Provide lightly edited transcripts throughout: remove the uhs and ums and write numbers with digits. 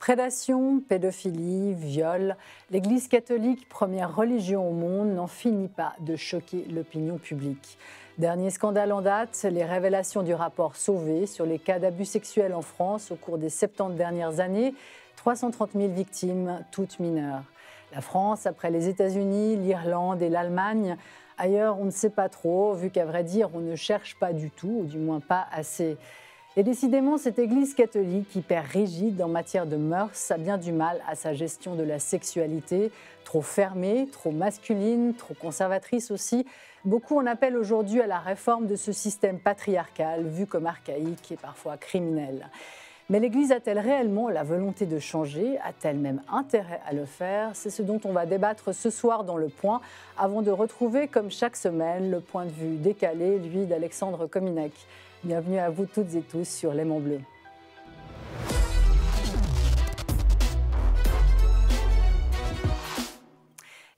Prédation, pédophilie, viol, l'Église catholique, première religion au monde, n'en finit pas de choquer l'opinion publique. Dernier scandale en date, les révélations du rapport Sauvé sur les cas d'abus sexuels en France au cours des 70 dernières années, 330 000 victimes, toutes mineures. La France, après les États-Unis, l'Irlande et l'Allemagne, ailleurs on ne sait pas trop, vu qu'à vrai dire on ne cherche pas du tout, ou du moins pas assez. Et décidément, cette Église catholique, hyper rigide en matière de mœurs, a bien du mal à sa gestion de la sexualité, trop fermée, trop masculine, trop conservatrice aussi. Beaucoup en appellent aujourd'hui à la réforme de ce système patriarcal, vu comme archaïque et parfois criminel. Mais l'Église a-t-elle réellement la volonté de changer? A-t-elle même intérêt à le faire? C'est ce dont on va débattre ce soir dans Le Point, avant de retrouver, comme chaque semaine, le point de vue décalé, lui, d'Alexandre Kominec. Bienvenue à vous toutes et tous sur L'Aimant Bleu.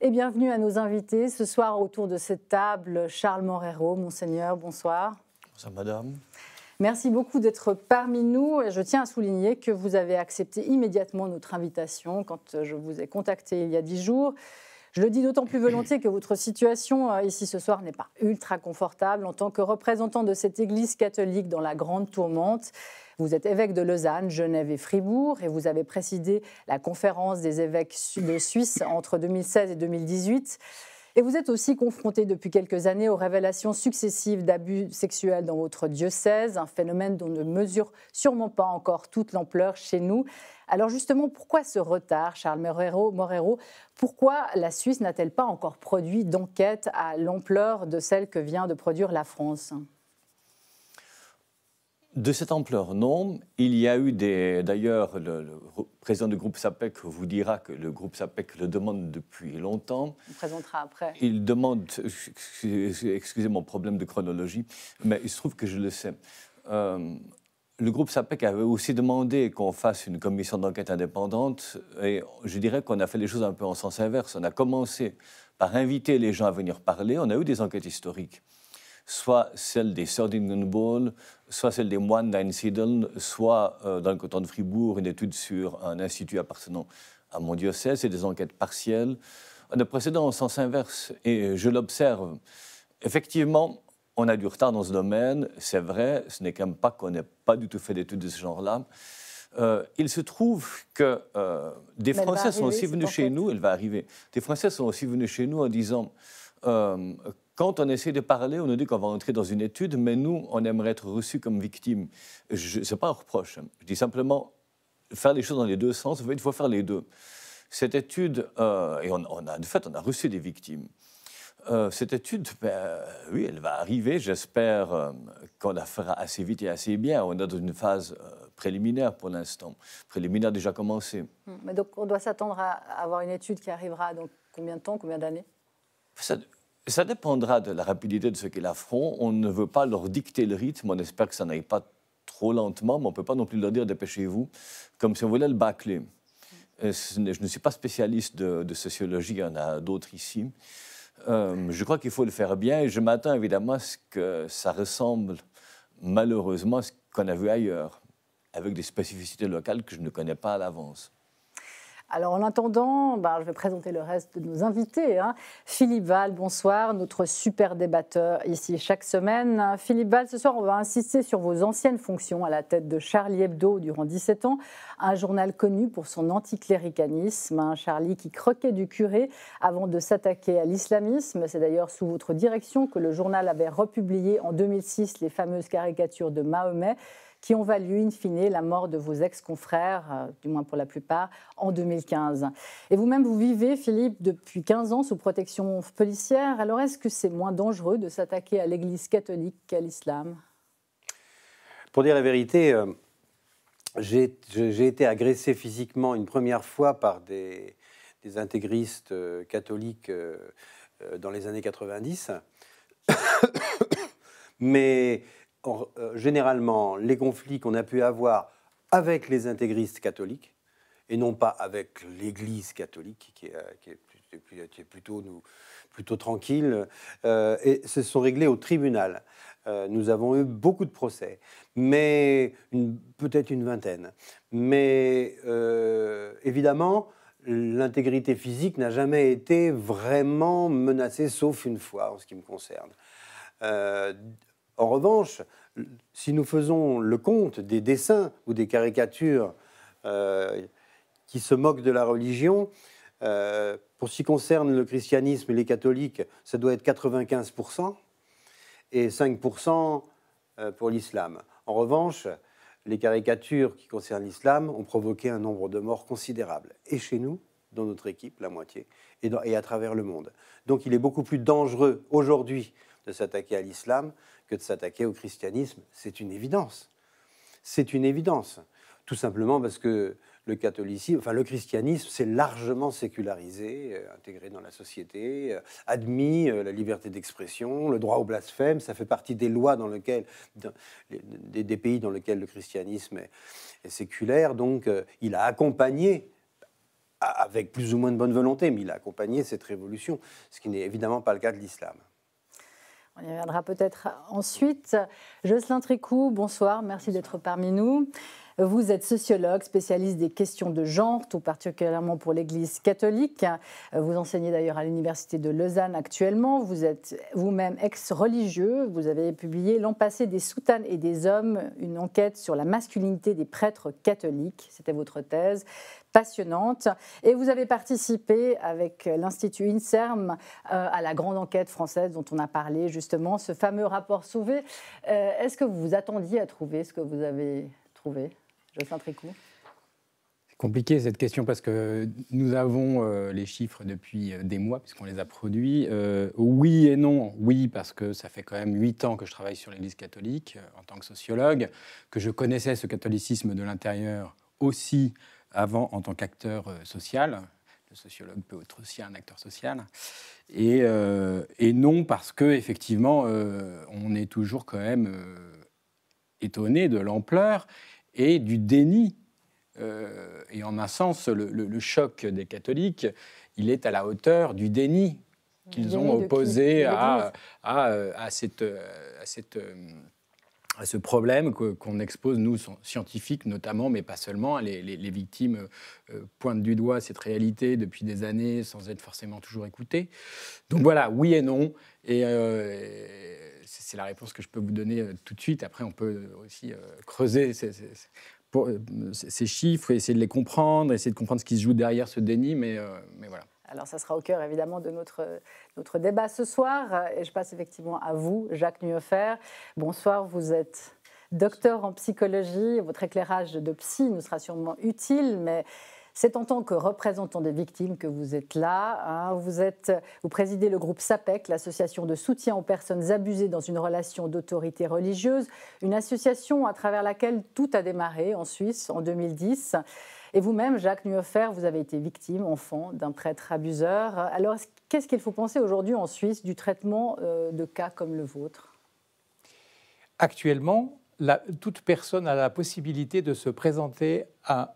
Et bienvenue à nos invités. Ce soir, autour de cette table, Charles Morero, Monseigneur, bonsoir. Bonsoir, madame. Merci beaucoup d'être parmi nous. Je tiens à souligner que vous avez accepté immédiatement notre invitation quand je vous ai contacté il y a 10 jours. Je le dis d'autant plus volontiers que votre situation ici ce soir n'est pas ultra confortable. En tant que représentant de cette Église catholique dans la grande tourmente, vous êtes évêque de Lausanne, Genève et Fribourg et vous avez présidé la conférence des évêques de Suisse entre 2016 et 2018. Et vous êtes aussi confronté depuis quelques années aux révélations successives d'abus sexuels dans votre diocèse, un phénomène dont ne mesure sûrement pas encore toute l'ampleur chez nous. Alors justement, pourquoi ce retard, Charles Morero? Pourquoi la Suisse n'a-t-elle pas encore produit d'enquête à l'ampleur de celle que vient de produire la France ? De cette ampleur, non. Il y a eu d'ailleurs, le président du groupe SAPEC vous dira que le groupe SAPEC le demande depuis longtemps. On présentera après. Il demande, excusez mon problème de chronologie, mais il se trouve que je le sais. Le groupe SAPEC avait aussi demandé qu'on fasse une commission d'enquête indépendante et je dirais qu'on a fait les choses un peu en sens inverse. On a commencé par inviter les gens à venir parler. On a eu des enquêtes historiques, soit celle des sœurs d'Ingenball, soit celle des moines d'Einsiedeln, soit dans le canton de Fribourg, une étude sur un institut appartenant à mon diocèse. C'est des enquêtes partielles. On a procédé en sens inverse et je l'observe. Effectivement, on a du retard dans ce domaine, c'est vrai, ce n'est quand même pas qu'on n'ait pas du tout fait d'études de ce genre-là. Il se trouve que des Français sont aussi venus chez nous, elle va arriver, des Français sont aussi venus chez nous en disant, quand on essaie de parler, on nous dit qu'on va entrer dans une étude, mais nous, on aimerait être reçus comme victimes. Ce n'est pas un reproche, je dis simplement, faire les choses dans les deux sens, il faut faire les deux. Cette étude, et de fait, on a reçu des victimes. Cette étude, oui, elle va arriver. J'espère qu'on la fera assez vite et assez bien. On est dans une phase préliminaire pour l'instant. Préliminaire déjà commencé. Mais donc, on doit s'attendre à avoir une étude qui arrivera dans combien de temps, combien d'années ? Ça dépendra de la rapidité de ceux qui la feront. On ne veut pas leur dicter le rythme. On espère que ça n'aille pas trop lentement, mais on ne peut pas non plus leur dire dépêchez-vous, comme si on voulait le bâcler. Je ne suis pas spécialiste de sociologie, il y en a d'autres ici. Je crois qu'il faut le faire bien et je m'attends évidemment à ce que ça ressemble malheureusement à ce qu'on a vu ailleurs, avec des spécificités locales que je ne connais pas à l'avance. Alors en attendant, je vais présenter le reste de nos invités. Philippe Val, bonsoir, notre super débatteur ici chaque semaine. Philippe Val, ce soir on va insister sur vos anciennes fonctions à la tête de Charlie Hebdo durant 17 ans, un journal connu pour son anticléricalisme, Charlie qui croquait du curé avant de s'attaquer à l'islamisme. C'est d'ailleurs sous votre direction que le journal avait republié en 2006 les fameuses caricatures de Mahomet, qui ont valu, in fine, la mort de vos ex-confrères, du moins pour la plupart, en 2015. Et vous-même, vous vivez, Philippe, depuis 15 ans sous protection policière. Alors, est-ce que c'est moins dangereux de s'attaquer à l'Église catholique qu'à l'islam ? Pour dire la vérité, j'ai été agressé physiquement une première fois par des intégristes catholiques dans les années 90. Mais généralement, les conflits qu'on a pu avoir avec les intégristes catholiques, et non pas avec l'Église catholique, qui est étaient plutôt tranquilles, et se sont réglés au tribunal. Nous avons eu beaucoup de procès, mais peut-être une vingtaine. Mais évidemment, l'intégrité physique n'a jamais été vraiment menacée, sauf une fois en ce qui me concerne. En revanche, si nous faisons le compte des dessins ou des caricatures qui se moquent de la religion, pour ce qui concerne le christianisme et les catholiques, ça doit être 95% et 5% pour l'islam. En revanche, les caricatures qui concernent l'islam ont provoqué un nombre de morts considérable. Et chez nous, dans notre équipe, la moitié, et à travers le monde. Donc il est beaucoup plus dangereux aujourd'hui de s'attaquer à l'islam que de s'attaquer au christianisme. C'est une évidence. C'est une évidence. Tout simplement parce que le christianisme, c'est largement sécularisé, intégré dans la société, admis la liberté d'expression, le droit au blasphème. Ça fait partie des lois des pays dans lesquels le christianisme est séculaire. Donc, il a accompagné, avec plus ou moins de bonne volonté, mais il a accompagné cette révolution, ce qui n'est évidemment pas le cas de l'islam. On y reviendra peut-être ensuite. Jocelyn Tricou, bonsoir, merci d'être parmi nous. Vous êtes sociologue, spécialiste des questions de genre, tout particulièrement pour l'Église catholique. Vous enseignez d'ailleurs à l'Université de Lausanne actuellement. Vous êtes vous-même ex-religieux. Vous avez publié L'an passé des soutanes et des hommes, une enquête sur la masculinité des prêtres catholiques. C'était votre thèse passionnante. Et vous avez participé avec l'Institut INSERM à la grande enquête française dont on a parlé justement, ce fameux rapport Sauvé. Est-ce que vous vous attendiez à trouver ce que vous avez trouvé ? Jocelyn Tricou. C'est compliqué cette question parce que nous avons les chiffres depuis des mois puisqu'on les a produits. Oui et non. Oui, parce que ça fait quand même 8 ans que je travaille sur l'Église catholique en tant que sociologue, que je connaissais ce catholicisme de l'intérieur aussi avant en tant qu'acteur social. Le sociologue peut être aussi un acteur social. Et non, parce qu'effectivement, on est toujours quand même étonné de l'ampleur et du déni. Et en un sens, le choc des catholiques, il est à la hauteur du déni qu'ils ont opposé à ce problème qu'on expose, nous, scientifiques notamment, mais pas seulement. Les victimes pointent du doigt cette réalité depuis des années sans être forcément toujours écoutées. Donc voilà, oui et non. Et c'est la réponse que je peux vous donner tout de suite. Après, on peut aussi creuser ces chiffres, essayer de les comprendre, essayer de comprendre ce qui se joue derrière ce déni, mais voilà. Alors, ça sera au cœur, évidemment, de notre débat ce soir. Et je passe effectivement à vous, Jacques Nuefer. Bonsoir, vous êtes docteur en psychologie. Votre éclairage de psy nous sera sûrement utile, mais c'est en tant que représentant des victimes que vous êtes là. Hein. Vous présidez le groupe SAPEC, l'association de soutien aux personnes abusées dans une relation d'autorité religieuse, une association à travers laquelle tout a démarré en Suisse en 2010. Et vous-même, Jacques Nuefer, vous avez été victime, enfant, d'un prêtre abuseur. Alors, qu'est-ce qu'il faut penser aujourd'hui en Suisse du traitement de cas comme le vôtre ? Actuellement, toute personne a la possibilité de se présenter à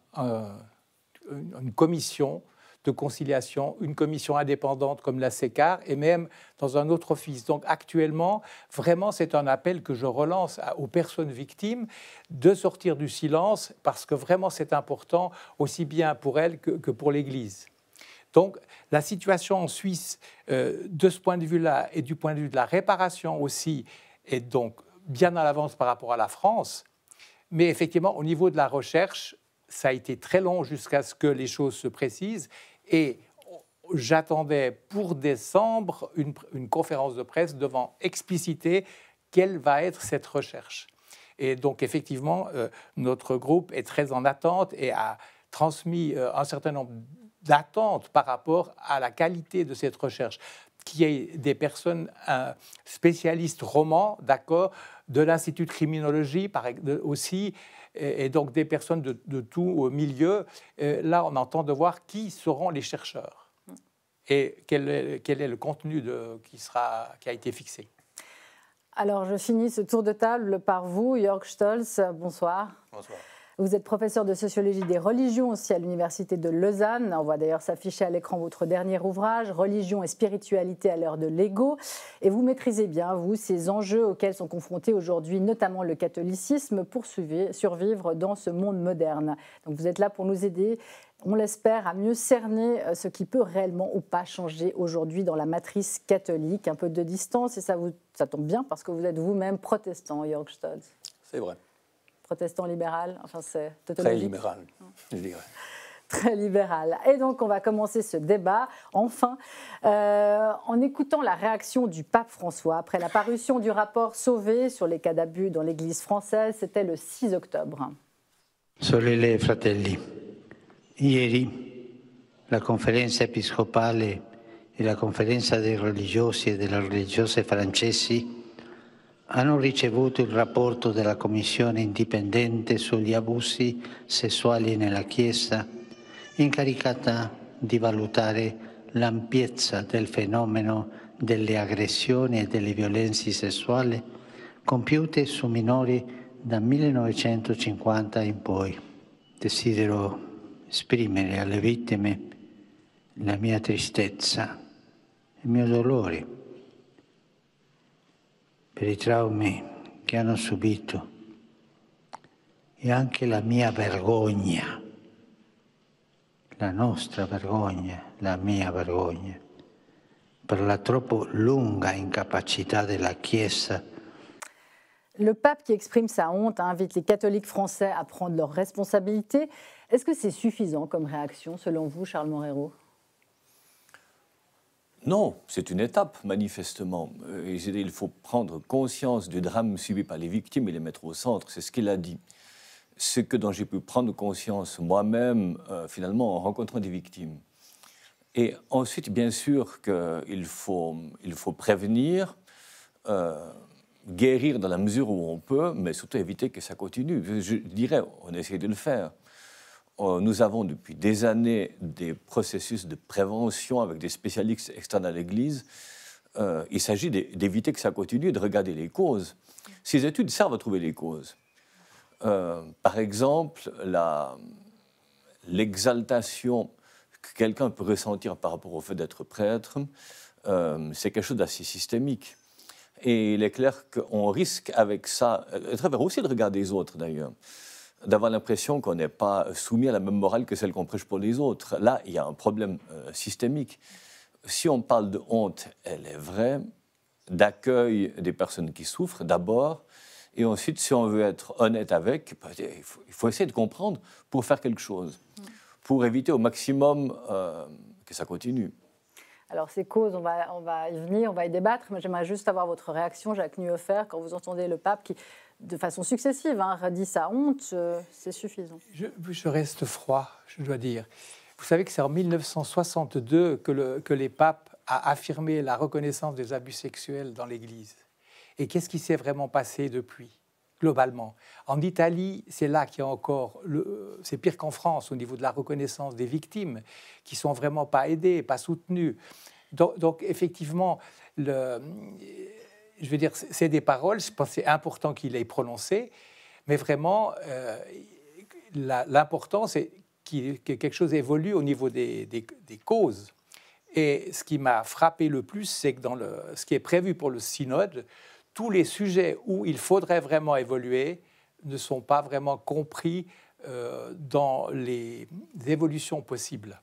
une commission de conciliation, une commission indépendante comme la CECAR et même dans un autre office. Donc actuellement, vraiment, c'est un appel que je relance aux personnes victimes de sortir du silence parce que vraiment c'est important aussi bien pour elles que pour l'Église. Donc la situation en Suisse, de ce point de vue-là et du point de vue de la réparation aussi, est donc bien à l'avance par rapport à la France. Mais effectivement, au niveau de la recherche, ça a été très long jusqu'à ce que les choses se précisent et j'attendais pour décembre une conférence de presse devant expliciter quelle va être cette recherche. Et donc effectivement, notre groupe est très en attente et a transmis un certain nombre d'attentes par rapport à la qualité de cette recherche, qui est des personnes spécialistes romans, d'accord, de l'Institut de criminologie aussi, et donc des personnes de tout milieu. Là, on entend de voir qui seront les chercheurs et quel est le contenu qui a été fixé. Alors, je finis ce tour de table par vous, Jörg Stolz. Bonsoir. Bonsoir. Vous êtes professeur de sociologie des religions aussi à l'Université de Lausanne. On voit d'ailleurs s'afficher à l'écran votre dernier ouvrage, Religion et spiritualité à l'heure de l'ego. Et vous maîtrisez bien, vous, ces enjeux auxquels sont confrontés aujourd'hui, notamment le catholicisme, pour survivre dans ce monde moderne. Donc vous êtes là pour nous aider, on l'espère, à mieux cerner ce qui peut réellement ou pas changer aujourd'hui dans la matrice catholique. Un peu de distance, et ça tombe bien parce que vous êtes vous-même protestant, Jörg Stolz. C'est vrai. Protestant libéral, enfin c'est très libéral, je dirais. Très libéral. Et donc on va commencer ce débat, enfin, en écoutant la réaction du pape François après la parution du rapport Sauvé sur les cas d'abus dans l'Église française. C'était le 6 octobre. Sorelle e fratelli, ieri la conferenza episcopale e la conferenza dei religiosi e delle religiose francesi hanno ricevuto il rapporto della Commissione indipendente sugli abusi sessuali nella Chiesa, incaricata di valutare l'ampiezza del fenomeno delle aggressioni e delle violenze sessuali compiute su minori dal 1950 in poi. Desidero esprimere alle vittime la mia tristezza, il mio dolore per i traumi che hanno subito e anche la mia vergogna, la nostra vergogna, la mia vergogna, per la troppo lunga incapacità della Chiesa. Le pape qui exprime sa honte invite les catholiques français à prendre leurs responsabilités. Est-ce que c'est suffisant comme réaction, selon vous, Charles Moreiro ? Non, c'est une étape, manifestement. Il faut prendre conscience du drame subi par les victimes et les mettre au centre. C'est ce qu'il a dit. Ce dont j'ai pu prendre conscience moi-même, finalement, en rencontrant des victimes. Et ensuite, bien sûr qu'il faut prévenir, guérir dans la mesure où on peut, mais surtout éviter que ça continue. Je dirais, on essaie de le faire. Nous avons depuis des années des processus de prévention avec des spécialistes externes à l'Église. Il s'agit d'éviter que ça continue et de regarder les causes. Ces études servent à trouver les causes. Par exemple, l'exaltation que quelqu'un peut ressentir par rapport au fait d'être prêtre, c'est quelque chose d'assez systémique. Et il est clair qu'on risque avec ça, à travers aussi le regard des autres d'ailleurs, d'avoir l'impression qu'on n'est pas soumis à la même morale que celle qu'on prêche pour les autres. Là, il y a un problème systémique. Si on parle de honte, elle est vraie, d'accueil des personnes qui souffrent d'abord, et ensuite, si on veut être honnête avec, il faut essayer de comprendre pour faire quelque chose, pour éviter au maximum que ça continue. Alors, ces causes, on va y venir, on va y débattre, mais j'aimerais juste avoir votre réaction, Jacques Nuhofer, quand vous entendez le pape qui, de façon successive, redit sa honte, c'est suffisant. Je reste froid, je dois dire. Vous savez que c'est en 1962 que les papes a affirmé la reconnaissance des abus sexuels dans l'Église. Et qu'est-ce qui s'est vraiment passé depuis, globalement? En Italie, c'est là qu'il y a encore... c'est pire qu'en France au niveau de la reconnaissance des victimes, qui ne sont vraiment pas aidées, pas soutenues. Donc effectivement, je veux dire, c'est des paroles, je pense que c'est important qu'il ait prononcé, mais vraiment, l'important, c'est que quelque chose évolue au niveau des causes. Et ce qui m'a frappé le plus, c'est que dans ce qui est prévu pour le synode, tous les sujets où il faudrait vraiment évoluer ne sont pas vraiment compris dans les évolutions possibles.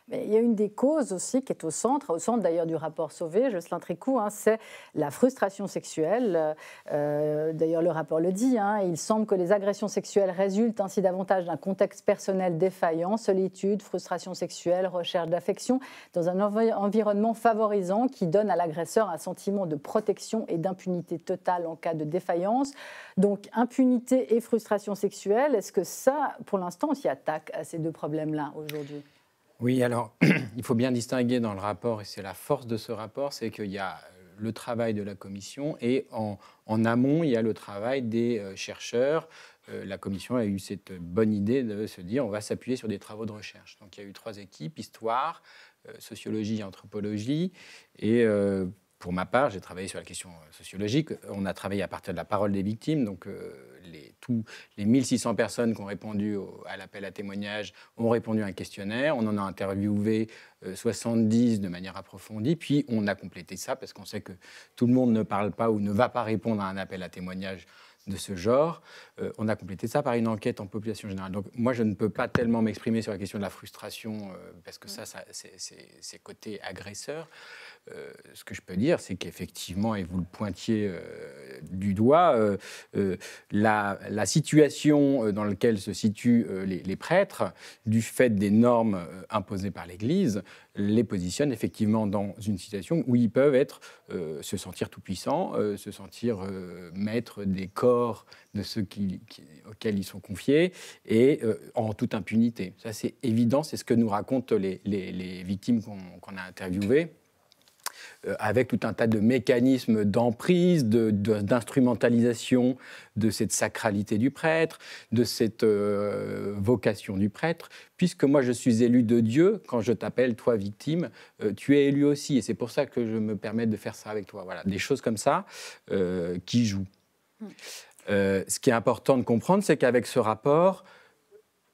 Mais il y a une des causes aussi qui est au centre d'ailleurs du rapport Sauvé, Jocelyn Tricou, c'est la frustration sexuelle. D'ailleurs, le rapport le dit, il semble que les agressions sexuelles résultent ainsi davantage d'un contexte personnel défaillant, solitude, frustration sexuelle, recherche d'affection, dans un environnement favorisant qui donne à l'agresseur un sentiment de protection et d'impunité totale en cas de défaillance. Donc, impunité et frustration sexuelle, est-ce que ça, pour l'instant, on s'y attaque à ces deux problèmes-là aujourd'hui ? Oui, alors, il faut bien distinguer dans le rapport, et c'est la force de ce rapport, c'est qu'il y a le travail de la commission et en amont, il y a le travail des chercheurs. La commission a eu cette bonne idée de se dire on va s'appuyer sur des travaux de recherche. Donc, il y a eu 3 équipes, histoire, sociologie, anthropologie, et Pour ma part, j'ai travaillé sur la question sociologique. On a travaillé à partir de la parole des victimes. Donc, tous les 1600 personnes qui ont répondu à l'appel à témoignages ont répondu à un questionnaire. On en a interviewé 70 de manière approfondie. Puis, on a complété ça parce qu'on sait que tout le monde ne parle pas ou ne va pas répondre à un appel à témoignages de ce genre. On a complété ça par une enquête en population générale. Donc moi, je ne peux pas tellement m'exprimer sur la question de la frustration parce que ça c'est côté agresseur. Ce que je peux dire, c'est qu'effectivement, et vous le pointiez du doigt, la situation dans laquelle se situent les prêtres, du fait des normes imposées par l'Église, les positionne effectivement dans une situation où ils peuvent se sentir tout-puissants, se sentir maîtres des corps de ceux auxquels ils sont confiés, et en toute impunité. Ça, c'est évident, c'est ce que nous racontent les victimes qu'on a interviewées, avec tout un tas de mécanismes d'emprise, d'instrumentalisation de cette sacralité du prêtre, de cette vocation du prêtre. Puisque moi, je suis élu de Dieu, quand je t'appelle, toi, victime, tu es élu aussi. Et c'est pour ça que je me permets de faire ça avec toi. Voilà, des choses comme ça qui jouent. Ce qui est important de comprendre, c'est qu'avec ce rapport,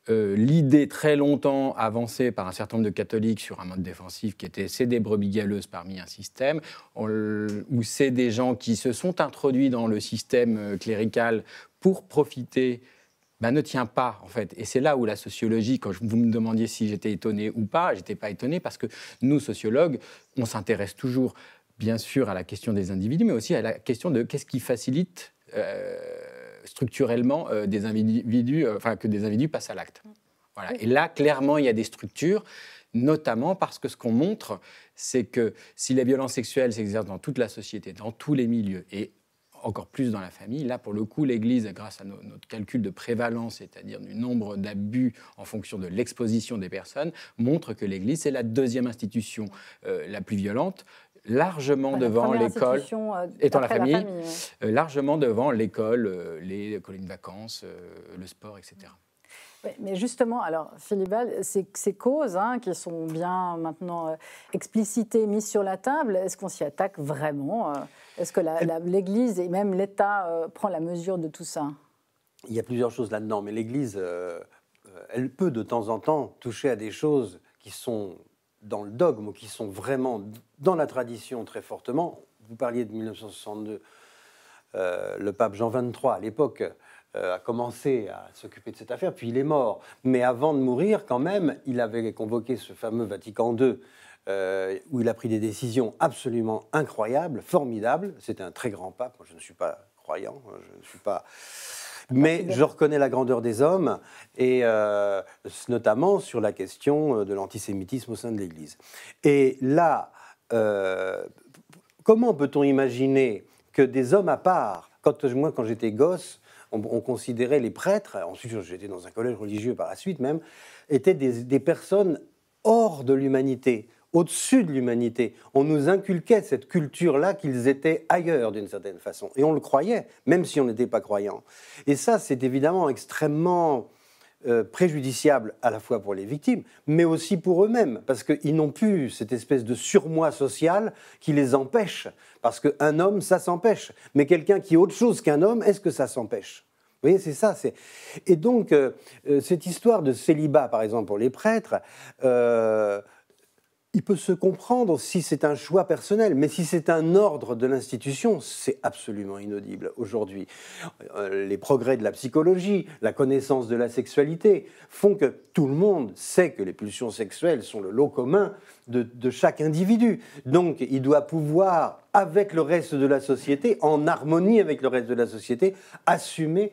l'idée très longtemps avancée par un certain nombre de catholiques sur un mode défensif qui était c'est des brebis galeuses parmi un système, où c'est des gens qui se sont introduits dans le système clérical pour profiter, ne tient pas en fait. Et c'est là où la sociologie, quand vous me demandiez si j'étais étonné ou pas, j'étais pas étonné parce que nous, sociologues, on s'intéresse toujours bien sûr à la question des individus, mais aussi à la question de qu'est-ce qui facilite structurellement que des individus passent à l'acte. Voilà. Et là, clairement, il y a des structures, notamment parce que ce qu'on montre, c'est que si les violences sexuelles s'exercent dans toute la société, dans tous les milieux, et encore plus dans la famille, là, pour le coup, l'Église, grâce à notre calcul de prévalence, c'est-à-dire du nombre d'abus en fonction de l'exposition des personnes, montre que l'Église, c'est la deuxième institution la plus violente, largement devant l'école, étant la famille, largement devant l'école, les colonies de vacances, le sport, etc. Oui, mais justement, alors, Philibald, ces causes qui sont bien maintenant explicitées, mises sur la table, est-ce qu'on s'y attaque vraiment? Est-ce que l'Église et même l'État prend la mesure de tout ça? Il y a plusieurs choses là-dedans, mais l'Église, elle peut de temps en temps toucher à des choses qui sont dans le dogme ou qui sont vraiment dans la tradition très fortement. Vous parliez de 1962, le pape Jean XXIII, à l'époque, a commencé à s'occuper de cette affaire, puis il est mort. Mais avant de mourir, quand même, il avait convoqué ce fameux Vatican II, où il a pris des décisions absolument incroyables, formidables. C'était un très grand pape. Moi, je ne suis pas croyant, je ne suis pas... Mais je reconnais la grandeur des hommes, et notamment sur la question de l'antisémitisme au sein de l'Église. Et là, comment peut-on imaginer que des hommes à part, moi quand j'étais gosse, on considérait les prêtres, ensuite j'étais dans un collège religieux par la suite même, étaient des personnes hors de l'humanité, au-dessus de l'humanité. On nous inculquait cette culture-là qu'ils étaient ailleurs d'une certaine façon. Et on le croyait, même si on n'était pas croyant. Et ça, c'est évidemment extrêmement préjudiciable à la fois pour les victimes, mais aussi pour eux-mêmes, parce qu'ils n'ont plus cette espèce de surmoi social qui les empêche. Parce qu'un homme, ça s'empêche. Mais quelqu'un qui est autre chose qu'un homme, est-ce que ça s'empêche ? Vous voyez, c'est ça. Et donc, cette histoire de célibat, par exemple, pour les prêtres, il peut se comprendre si c'est un choix personnel, mais si c'est un ordre de l'institution, c'est absolument inaudible aujourd'hui. Les progrès de la psychologie, la connaissance de la sexualité font que tout le monde sait que les pulsions sexuelles sont le lot commun de chaque individu. Donc, il doit pouvoir, avec le reste de la société, en harmonie avec le reste de la société, assumer,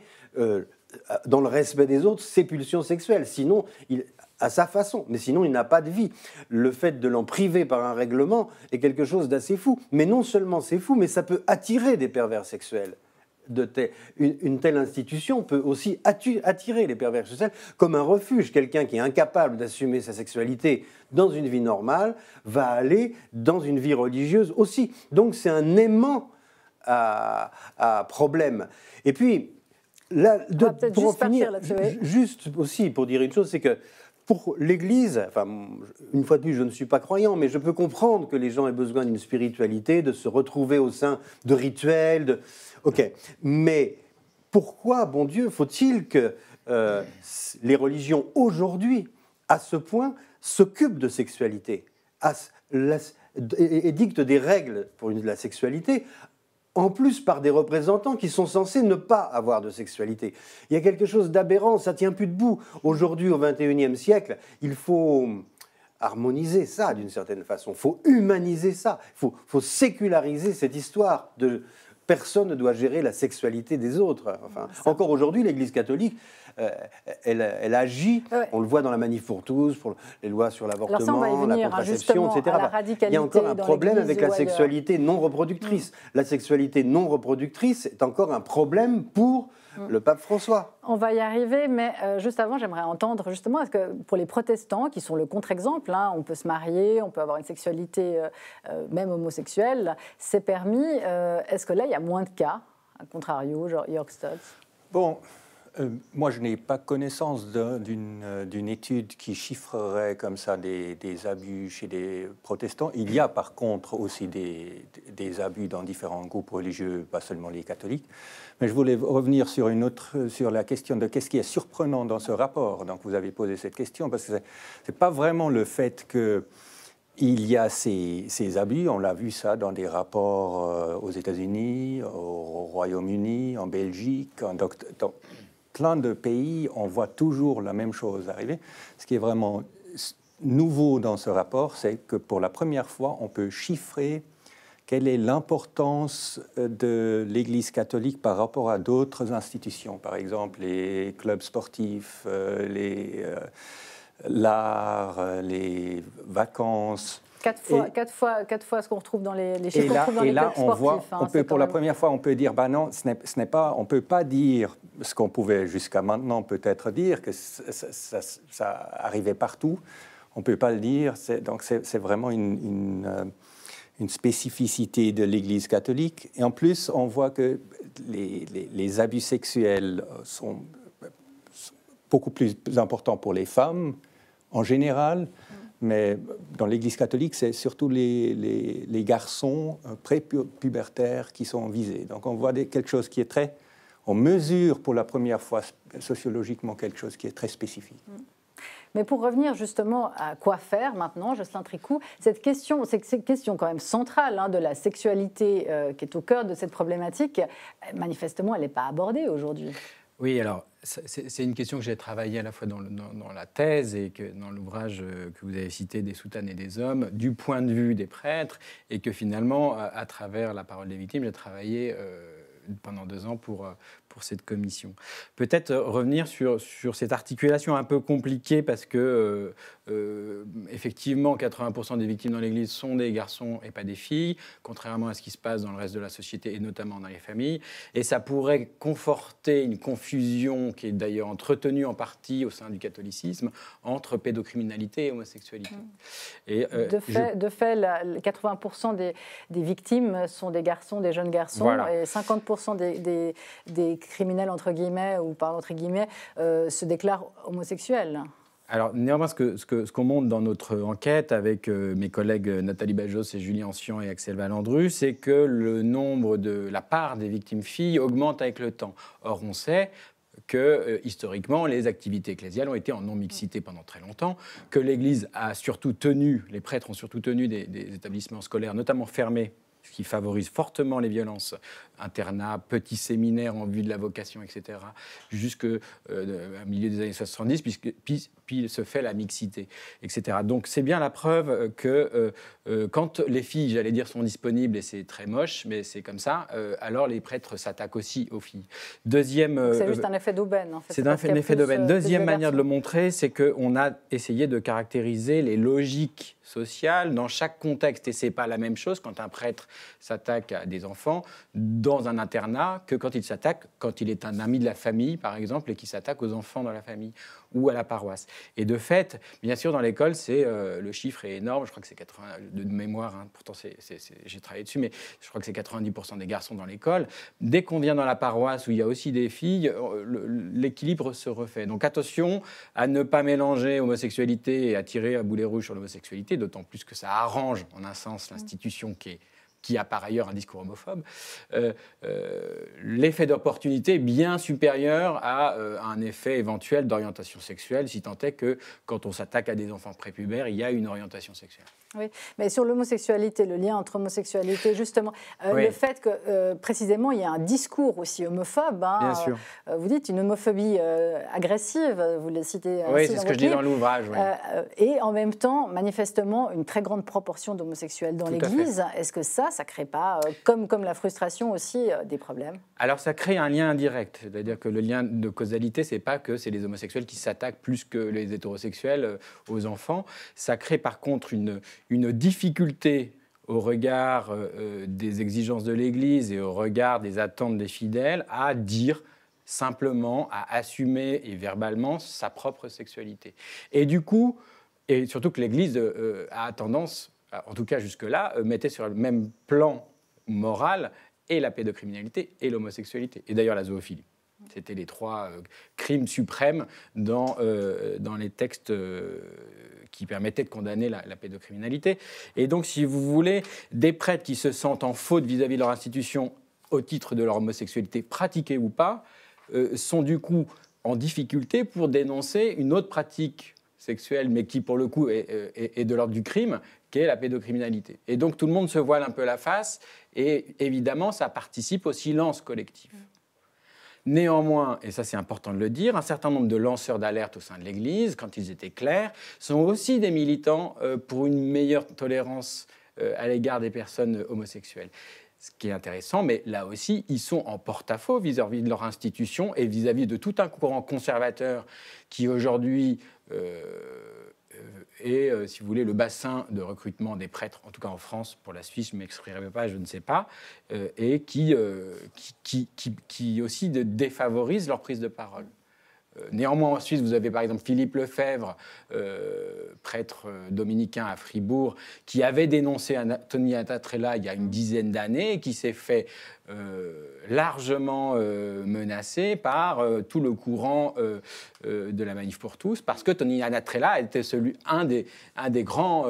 dans le respect des autres, ses pulsions sexuelles. Sinon, à sa façon, mais sinon il n'a pas de vie. Le fait de l'en priver par un règlement est quelque chose d'assez fou. Mais non seulement c'est fou, mais ça peut attirer des pervers sexuels. Une telle institution peut aussi attirer les pervers sexuels comme un refuge. Quelqu'un qui est incapable d'assumer sa sexualité dans une vie normale va aller dans une vie religieuse aussi. Donc c'est un aimant à problème. Et puis, là, pour en finir, juste aussi pour dire une chose, c'est que pour l'Église, enfin, une fois de plus, je ne suis pas croyant, mais je peux comprendre que les gens aient besoin d'une spiritualité, de se retrouver au sein de rituels. Ok, mais pourquoi, bon Dieu, faut-il que les religions aujourd'hui, à ce point, s'occupent de sexualité et dictent des règles pour la sexualité, en plus par des représentants qui sont censés ne pas avoir de sexualité. Il y a quelque chose d'aberrant, ça ne tient plus debout. Aujourd'hui, au XXIe siècle, il faut harmoniser ça d'une certaine façon, il faut humaniser ça, il faut séculariser cette histoire de personne ne doit gérer la sexualité des autres. Enfin, encore aujourd'hui, l'Église catholique, elle agit, on le voit dans la Manif pour tous, pour les lois sur l'avortement, la contraception, etc. Il y a encore un problème avec la sexualité non reproductrice. La sexualité non reproductrice est encore un problème pour le pape François. On va y arriver, mais juste avant, j'aimerais entendre justement, est-ce que pour les protestants, qui sont le contre-exemple, hein, on peut se marier, on peut avoir une sexualité même homosexuelle, c'est permis, est-ce que là, il y a moins de cas, à contrario, genre Jörg Stutz? Bon, moi, je n'ai pas connaissance d'une étude qui chiffrerait comme ça des abus chez des protestants. Il y a par contre aussi des abus dans différents groupes religieux, pas seulement les catholiques. Mais je voulais revenir sur la question de qu'est-ce qui est surprenant dans ce rapport. Donc, vous avez posé cette question parce que c'est pas vraiment le fait que il y a ces abus, on l'a vu ça dans des rapports aux États-Unis, au Royaume-Uni, en Belgique, dans plein de pays, on voit toujours la même chose arriver. Ce qui est vraiment nouveau dans ce rapport, c'est que pour la première fois, on peut chiffrer quelle est l'importance de l'Église catholique par rapport à d'autres institutions, par exemple les clubs sportifs, l'art, les vacances. Quatre fois ce qu'on retrouve dans les chiffres qu'on retrouve dans les clubs sportifs. On peut, pour la première fois, on peut dire, bah non, ce n'est pas, on ne peut pas dire ce qu'on pouvait jusqu'à maintenant peut-être dire, que ça arrivait partout. On ne peut pas le dire. Donc c'est vraiment une spécificité de l'Église catholique. Et en plus, on voit que les abus sexuels sont beaucoup plus importants pour les femmes en général. Mais dans l'Église catholique, c'est surtout les garçons pré-pubertaires qui sont visés. Donc on voit quelque chose qui est on mesure pour la première fois sociologiquement quelque chose qui est très spécifique. Mais pour revenir justement à quoi faire maintenant, Jocelyn Tricou, cette question quand même centrale de la sexualité qui est au cœur de cette problématique, manifestement, elle n'est pas abordée aujourd'hui. Oui, alors, c'est une question que j'ai travaillée à la fois dans la thèse et que dans l'ouvrage que vous avez cité, Des soutanes et des hommes, du point de vue des prêtres, et que finalement, à travers la parole des victimes, j'ai travaillé pendant 2 ans pour cette commission. Peut-être revenir sur cette articulation un peu compliquée parce que, effectivement, 80% des victimes dans l'Église sont des garçons et pas des filles, contrairement à ce qui se passe dans le reste de la société et notamment dans les familles. Et ça pourrait conforter une confusion qui est d'ailleurs entretenue en partie au sein du catholicisme entre pédocriminalité et homosexualité. Et, de fait, 80% des victimes sont des garçons, des jeunes garçons, voilà. Et 50% des criminels, entre guillemets, ou par entre guillemets, se déclarent homosexuels. Alors, néanmoins, ce qu'on montre dans notre enquête avec mes collègues Nathalie Bajos et Julien Ancian et Axel Valandru, c'est que la part des victimes filles augmente avec le temps. Or, on sait que, historiquement, les activités ecclésiales ont été en non-mixité pendant très longtemps, que l'Église a surtout tenu, les prêtres ont surtout tenu des établissements scolaires, notamment fermés, ce qui favorise fortement les violences, internats, petits séminaires en vue de la vocation, etc., jusqu'au milieu des années 70, puis se fait la mixité, etc. Donc c'est bien la preuve que quand les filles, j'allais dire, sont disponibles, et c'est très moche, mais c'est comme ça, alors les prêtres s'attaquent aussi aux filles. C'est juste un effet d'aubaine, en fait. C'est un effet d'aubaine. Deuxième manière de le montrer, c'est qu'on a essayé de caractériser les logiques sociales dans chaque contexte, et c'est pas la même chose quand un prêtre s'attaque à des enfants dans un internat que quand il est un ami de la famille, par exemple, et qui s'attaque aux enfants dans la famille ou à la paroisse. Et de fait, bien sûr, dans l'école, le chiffre est énorme. Je crois que c'est 80 de mémoire. Hein, pourtant, j'ai travaillé dessus, mais je crois que c'est 90% des garçons dans l'école. Dès qu'on vient dans la paroisse où il y a aussi des filles, l'équilibre se refait. Donc attention à ne pas mélanger homosexualité et à tirer à boulet rouge sur l'homosexualité, d'autant plus que ça arrange, en un sens, l'institution qui a par ailleurs un discours homophobe, l'effet d'opportunité est bien supérieur à un effet éventuel d'orientation sexuelle, si tant est que, quand on s'attaque à des enfants prépubères, il y a une orientation sexuelle. Oui, mais sur l'homosexualité, le lien entre homosexualité, justement, le fait que, précisément, il y a un discours aussi homophobe. Hein, bien sûr. Vous dites une homophobie agressive, vous le citez. Oui, c'est ce que je dis dans l'ouvrage. Oui. Et en même temps, manifestement, une très grande proportion d'homosexuels dans l'Église. Est-ce que ça ne crée pas, comme la frustration aussi, des problèmes? Alors, ça crée un lien indirect. C'est-à-dire que le lien de causalité, ce n'est pas que c'est les homosexuels qui s'attaquent plus que les hétérosexuels aux enfants. Ça crée par contre une difficulté au regard des exigences de l'Église et au regard des attentes des fidèles à dire simplement, à assumer et verbalement sa propre sexualité. Et du coup, et surtout que l'Église a tendance, en tout cas jusque-là, mettait sur le même plan moral et la pédocriminalité et l'homosexualité, et d'ailleurs la zoophilie. C'était les trois crimes suprêmes dans les textes qui permettaient de condamner la pédocriminalité. Et donc, si vous voulez, des prêtres qui se sentent en faute vis-à-vis de leur institution au titre de leur homosexualité, pratiquée ou pas, sont du coup en difficulté pour dénoncer une autre pratique sexuelle, mais qui, pour le coup, est de l'ordre du crime, qui est la pédocriminalité. Et donc, tout le monde se voile un peu la face, et évidemment, ça participe au silence collectif. Néanmoins, et ça c'est important de le dire, un certain nombre de lanceurs d'alerte au sein de l'Église, quand ils étaient clercs, sont aussi des militants pour une meilleure tolérance à l'égard des personnes homosexuelles. Ce qui est intéressant, mais là aussi, ils sont en porte-à-faux vis-à-vis de leur institution et vis-à-vis de tout un courant conservateur qui aujourd'hui est, si vous voulez, le bassin de recrutement des prêtres, en tout cas en France, pour la Suisse, je ne m'exprimerai pas, je ne sais pas, et qui aussi défavorise leur prise de parole. Néanmoins, en Suisse, vous avez par exemple Philippe Lefebvre, prêtre dominicain à Fribourg, qui avait dénoncé Tony Anatrella il y a une dizaine d'années et qui s'est fait largement menacé par tout le courant de la Manif pour tous, parce que Tony Anatrella était un des grands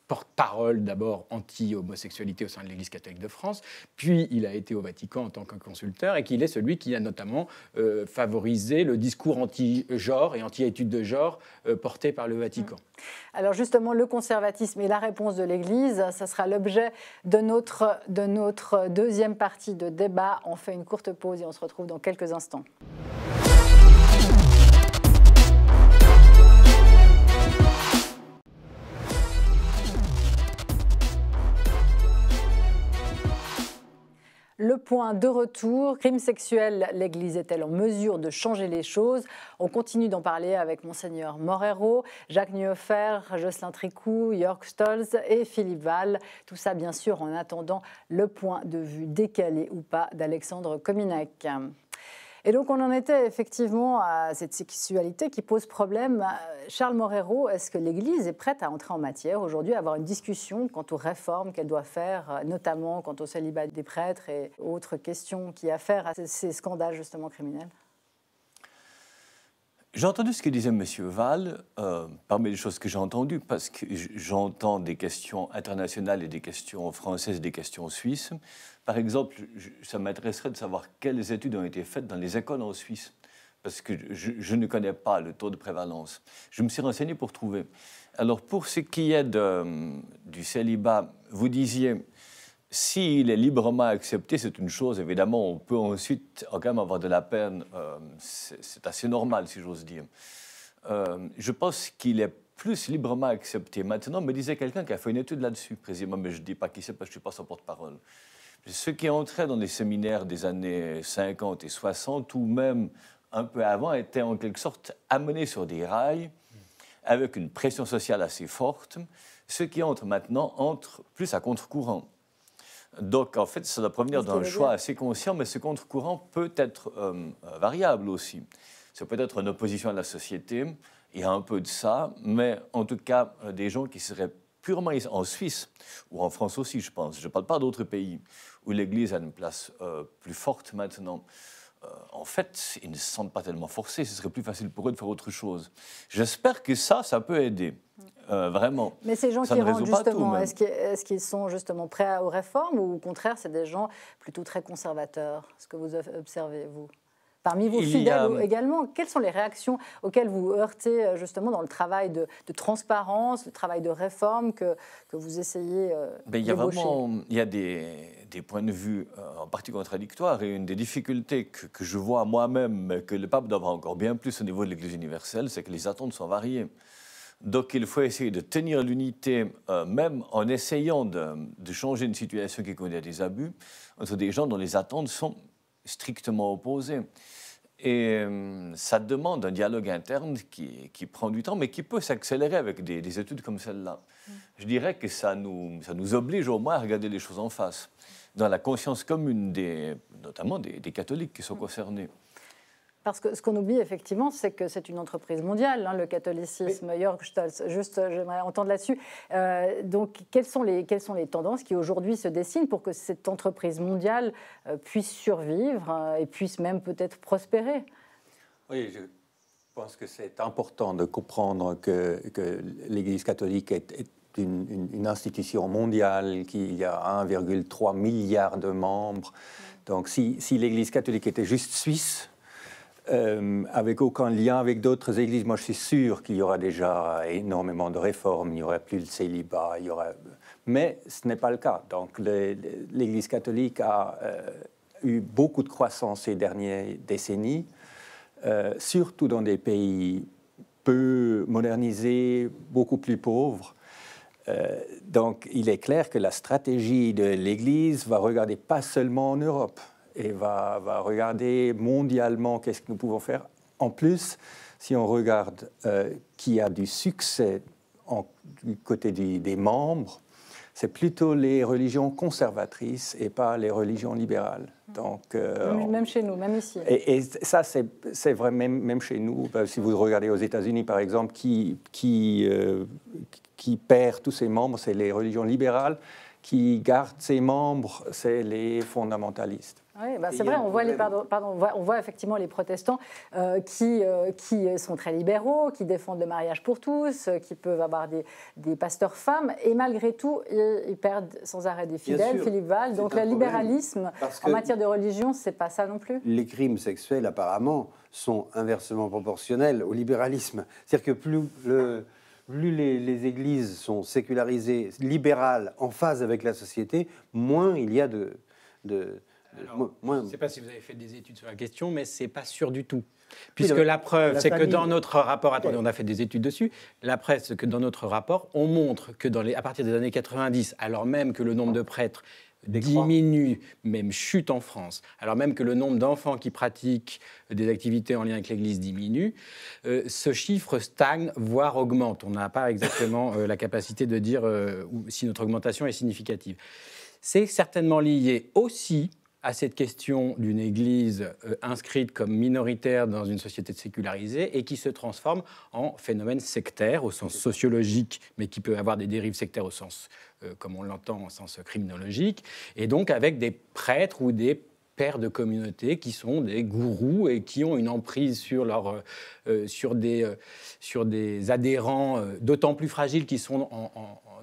porte-parole d'abord anti-homosexualité au sein de l'Église catholique de France, puis il a été au Vatican en tant que consulteur, et qu'il est celui qui a notamment favorisé le discours anti-genre et anti-études de genre porté par le Vatican. Alors justement, le conservatisme et la réponse de l'Église, ça sera l'objet de notre deuxième partie de débat. On fait une courte pause et on se retrouve dans quelques instants. Le point de retour, crime sexuel, l'Église est-elle en mesure de changer les choses? On continue d'en parler avec Monseigneur Morero, Jacques Niehofer, Jocelyn Tricou, Jörg Stolz et Philippe Val. Tout ça, bien sûr, en attendant le point de vue décalé ou pas d'Alexandre Kominec. Et donc, on en était effectivement à cette sexualité qui pose problème. Charles Morero, est-ce que l'Église est prête à entrer en matière aujourd'hui, à avoir une discussion quant aux réformes qu'elle doit faire, notamment quant au célibat des prêtres et autres questions qui ont affaire à ces scandales justement criminels? J'ai entendu ce que disait M. Val, parmi les choses que j'ai entendues, parce que j'entends des questions internationales et des questions françaises et des questions suisses. Par exemple, ça m'intéresserait de savoir quelles études ont été faites dans les écoles en Suisse, parce que je ne connais pas le taux de prévalence. Je me suis renseigné pour trouver. Alors, pour ce qui est du célibat, vous disiez, s'il est librement accepté, c'est une chose, évidemment, on peut ensuite quand même avoir de la peine, c'est assez normal, si j'ose dire. Je pense qu'il est plus librement accepté. Maintenant, me disait quelqu'un qui a fait une étude là-dessus, précisément, mais je ne dis pas qui c'est parce que je ne suis pas son porte-parole. Ceux qui entraient dans les séminaires des années 50 et 60, ou même un peu avant, étaient en quelque sorte amenés sur des rails, avec une pression sociale assez forte. Ceux qui entrent maintenant entrent plus à contre-courant. Donc, en fait, ça doit provenir d'un choix assez conscient, mais ce contre-courant peut être variable aussi. C'est peut-être une opposition à la société, il y a un peu de ça, mais en tout cas, des gens qui seraient purement en Suisse, ou en France aussi, je pense, je ne parle pas d'autres pays, où l'Église a une place plus forte maintenant, en fait, ils ne se sentent pas tellement forcés, ce serait plus facile pour eux de faire autre chose. J'espère que ça peut aider, vraiment. Mais ces gens ça qui ne résout rentrent, pas justement, tout, est-ce qu'ils sont justement prêts aux réformes ou au contraire, c'est des gens plutôt très conservateurs, ce que vous observez, vous? Parmi vos fidèles également, quelles sont les réactions auxquelles vous heurtez justement dans le travail de transparence, le travail de réforme que vous essayez d'ébaucher? Il y a des points de vue en partie contradictoires et une des difficultés que je vois moi-même, mais que le pape doit avoir encore bien plus au niveau de l'Église universelle, c'est que les attentes sont variées. Donc il faut essayer de tenir l'unité, même en essayant de changer une situation qui connaît des abus, entre des gens dont les attentes sont strictement opposés. Et ça demande un dialogue interne qui prend du temps, mais qui peut s'accélérer avec des études comme celle-là. Je dirais que ça nous oblige au moins à regarder les choses en face, dans la conscience commune, notamment des catholiques qui sont concernés. Parce que ce qu'on oublie effectivement, c'est que c'est une entreprise mondiale, le catholicisme. Oui. Jörg Stolz, juste, j'aimerais entendre là-dessus. Donc, quelles sont les tendances qui aujourd'hui se dessinent pour que cette entreprise mondiale puisse survivre et puisse même peut-être prospérer? Oui, je pense que c'est important de comprendre que l'Église catholique est une institution mondiale, qu'il y a 1,3 milliard de membres. Donc, si l'Église catholique était juste suisse, avec aucun lien avec d'autres églises, moi je suis sûr qu'il y aura déjà énormément de réformes, il n'y aurait plus le célibat, mais ce n'est pas le cas. Donc l'Église catholique a eu beaucoup de croissance ces dernières décennies, surtout dans des pays peu modernisés, beaucoup plus pauvres. Donc il est clair que la stratégie de l'Église va regarder pas seulement en Europe, et va regarder mondialement qu'est-ce que nous pouvons faire. En plus, si on regarde qui a du succès du côté des membres, c'est plutôt les religions conservatrices et pas les religions libérales. Donc, même chez nous, même ici. Et ça, c'est vrai, même chez nous. Si vous regardez aux États-Unis, par exemple, qui perd tous ses membres, c'est les religions libérales. Qui gardent ses membres, c'est les fondamentalistes. Oui, c'est vrai, on voit effectivement les protestants qui sont très libéraux, qui défendent le mariage pour tous, qui peuvent avoir des pasteurs femmes, et malgré tout, ils perdent sans arrêt des fidèles, Philippe Val. Donc le libéralisme, en matière de religion, c'est pas ça non plus. Les crimes sexuels, apparemment, sont inversement proportionnels au libéralisme. C'est-à-dire que plus les églises sont sécularisées, libérales, en phase avec la société, moins il y a de je ne sais pas si vous avez fait des études sur la question, mais ce n'est pas sûr du tout. Puisque la preuve, c'est que dans notre rapport, attendez, on a fait des études dessus, la preuve, c'est que dans notre rapport, on montre que à partir des années 90, alors même que le nombre de prêtres diminue, même chute en France, alors même que le nombre d'enfants qui pratiquent des activités en lien avec l'Église diminue, ce chiffre stagne, voire augmente. On n'a pas exactement la capacité de dire si notre augmentation est significative. C'est certainement lié aussi à cette question d'une Église inscrite comme minoritaire dans une société sécularisée et qui se transforme en phénomène sectaire au sens sociologique, mais qui peut avoir des dérives sectaires au sens, comme on l'entend, au sens criminologique, et donc avec des prêtres ou des pères de communauté qui sont des gourous et qui ont une emprise sur des adhérents d'autant plus fragiles qui sont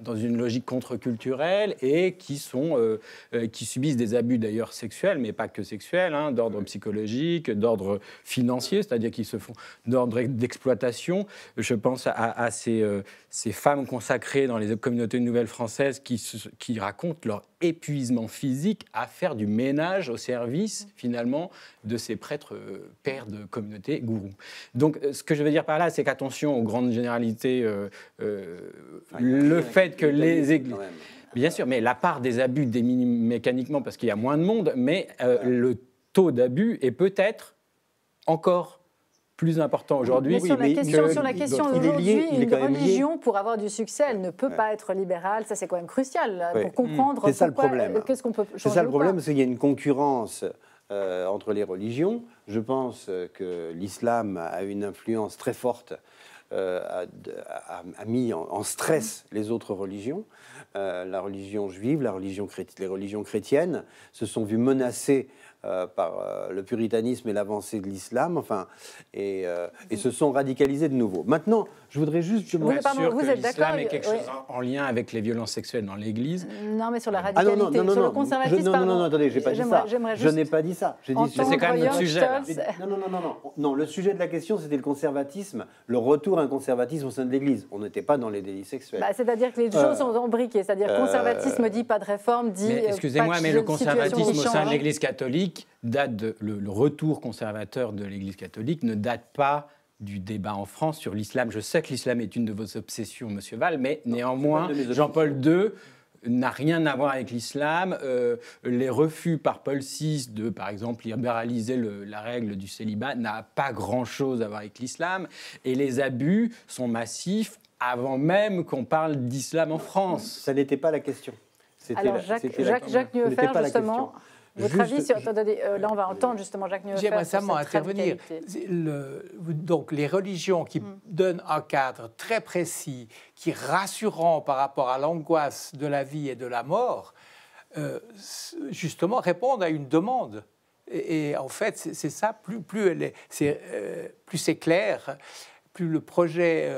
dans une logique contre-culturelle et qui subissent des abus d'ailleurs sexuels, mais pas que sexuels, d'ordre psychologique, d'ordre financier, c'est-à-dire qu'ils se font d'ordre d'exploitation. Je pense à ces femmes consacrées dans les communautés nouvelles françaises qui racontent leur épuisement physique à faire du ménage au service, finalement, de ces prêtres pères de communauté gourous. Donc, ce que je veux dire par là, c'est qu'attention aux grandes généralités, le fait que les églises... Bien sûr, mais la part des abus diminue mécaniquement parce qu'il y a moins de monde, mais le taux d'abus est peut-être encore plus important aujourd'hui. Mais sur la question aujourd'hui, une religion, pour avoir du succès, elle ne peut pas être libérale. Ça, c'est quand même crucial pour comprendre. C'est ça le problème. Qu'est-ce qu'on peut changer. C'est ça le problème, c'est qu'il y a une concurrence entre les religions. Je pense que l'islam a une influence très forte, a mis en stress les autres religions. La religion juive, les religions chrétiennes se sont vues menacées par le puritanisme et l'avancée de l'islam, enfin, et se sont radicalisées de nouveau. Maintenant, je voudrais juste... Je suis pas sûr que l'islam est quelque chose en lien avec les violences sexuelles dans l'Église. Non, mais sur la radicalité, sur le conservatisme, non, attendez, j'ai pas dit ça. Je n'ai pas dit ça. J'ai dit c'est quand même notre sujet. Non, le sujet de la question, c'était le conservatisme, le retour à un conservatisme au sein de l'Église. On n'était pas dans les délits sexuels. Bah, c'est-à-dire que les choses sont embriquées. C'est-à-dire que conservatisme dit pas de réforme, dit... Excusez-moi, mais le conservatisme au sein de l'Église catholique date le retour conservateur de l'Église catholique ne date pas du débat en France sur l'islam. Je sais que l'islam est une de vos obsessions, Monsieur Val, mais néanmoins, Jean-Paul II n'a rien à voir avec l'islam. Les refus par Paul VI de, par exemple, libéraliser la règle du célibat n'a pas grand-chose à voir avec l'islam. Et les abus sont massifs avant même qu'on parle d'islam en France. Ça n'était pas la question. Alors, Jacques Niehofer, justement... Votre avis sur... Attendez, là, on va entendre justement Jacques Niehofer. J'aimerais seulement intervenir. Donc, les religions qui donnent un cadre très précis, qui est rassurant par rapport à l'angoisse de la vie et de la mort, justement, répondent à une demande. Et en fait, c'est ça, plus c'est clair, plus le projet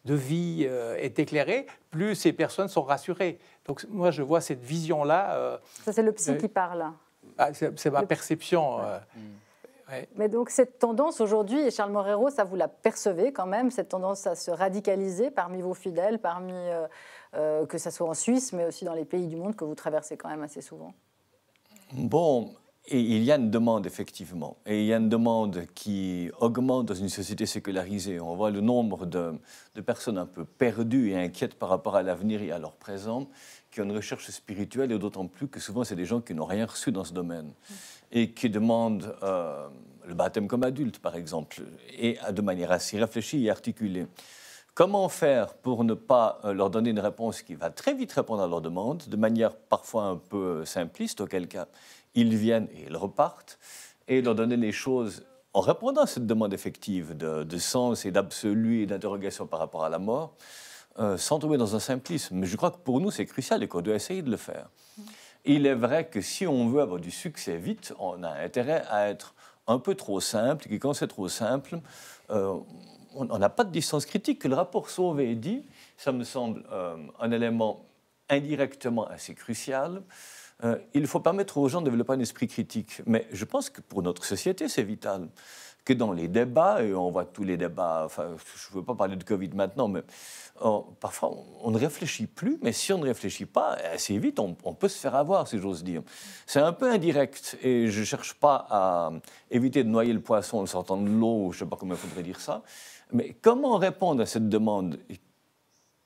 de vie est éclairé, plus ces personnes sont rassurées. Donc, moi, je vois cette vision-là... Ça, c'est le psy qui parle. C'est ma perception. Ouais. Mais donc cette tendance aujourd'hui, et Charles Moreiro, ça vous la percevez quand même, cette tendance à se radicaliser parmi vos fidèles, que ce soit en Suisse, mais aussi dans les pays du monde que vous traversez quand même assez souvent? Bon, et il y a une demande effectivement, et il y a une demande qui augmente dans une société sécularisée. On voit le nombre de personnes un peu perdues et inquiètes par rapport à l'avenir et à leur présent, qui ont une recherche spirituelle, et d'autant plus que souvent c'est des gens qui n'ont rien reçu dans ce domaine et qui demandent le baptême comme adulte, par exemple, et de manière assez réfléchie et articulée. Comment faire pour ne pas leur donner une réponse qui va très vite répondre à leurs demandes, de manière parfois un peu simpliste, auquel cas ils viennent et ils repartent, et leur donner les choses en répondant à cette demande effective de sens et d'absolu et d'interrogation par rapport à la mort, sans tomber dans un simplisme. Mais je crois que pour nous, c'est crucial et qu'on doit essayer de le faire. Il est vrai que si on veut avoir du succès vite, on a intérêt à être un peu trop simple, et quand c'est trop simple, on n'a pas de distance critique. Que le rapport Sauvé dit, ça me semble un élément indirectement assez crucial. Il faut permettre aux gens de développer un esprit critique. Mais je pense que pour notre société, c'est vital que dans les débats, et on voit tous les débats, enfin, je ne veux pas parler de Covid maintenant, mais parfois on ne réfléchit plus, mais si on ne réfléchit pas, assez vite, on peut se faire avoir, si j'ose dire. C'est un peu indirect, et je ne cherche pas à éviter de noyer le poisson en sortant de l'eau, je ne sais pas comment il faudrait dire ça, mais comment répondre à cette demande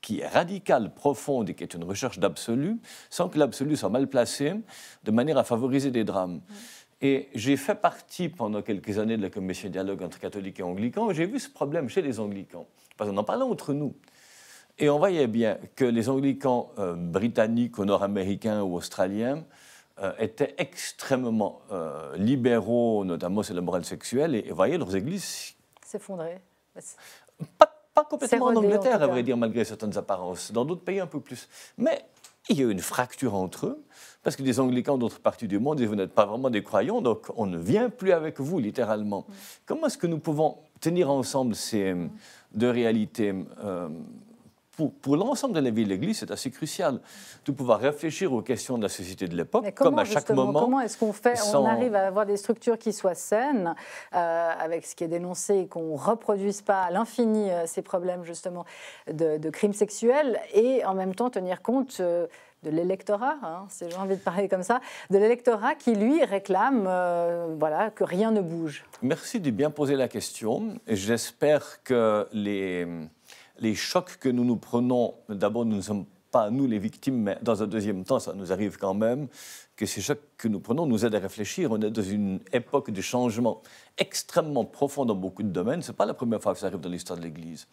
qui est radicale, profonde et qui est une recherche d'absolu, sans que l'absolu soit mal placé, de manière à favoriser des drames. Et j'ai fait partie pendant quelques années de la commission dialogue entre catholiques et anglicans, et j'ai vu ce problème chez les anglicans, parce qu'on en parlait entre nous. Et on voyait bien que les anglicans britanniques ou nord-américains ou australiens étaient extrêmement libéraux, notamment sur la morale sexuelle, et voyaient leurs églises s'effondrer. Pas complètement en Angleterre, à vrai dire, malgré certaines apparences. Dans d'autres pays, un peu plus. Mais il y a eu une fracture entre eux, parce que les anglicans d'autres parties du monde disent « vous n'êtes pas vraiment des croyants, donc on ne vient plus avec vous, littéralement ». Comment est-ce que nous pouvons tenir ensemble ces deux réalités pour l'ensemble de la vie de l'Église, c'est assez crucial de pouvoir réfléchir aux questions de la société de l'époque, comme à chaque moment. Comment est-ce qu'on fait, on arrive à avoir des structures qui soient saines, avec ce qui est dénoncé, et qu'on ne reproduise pas à l'infini ces problèmes justement de crimes sexuels, et en même temps tenir compte de l'électorat, si j'ai envie de parler comme ça, de l'électorat qui, lui, réclame voilà, que rien ne bouge. Merci de bien poser la question. J'espère que les chocs que nous prenons, d'abord, nous ne sommes pas nous les victimes, mais dans un deuxième temps, ça nous arrive quand même, que ces chocs que nous prenons nous aident à réfléchir. On est dans une époque de changement extrêmement profond dans beaucoup de domaines. Ce n'est pas la première fois que ça arrive dans l'histoire de l'Église.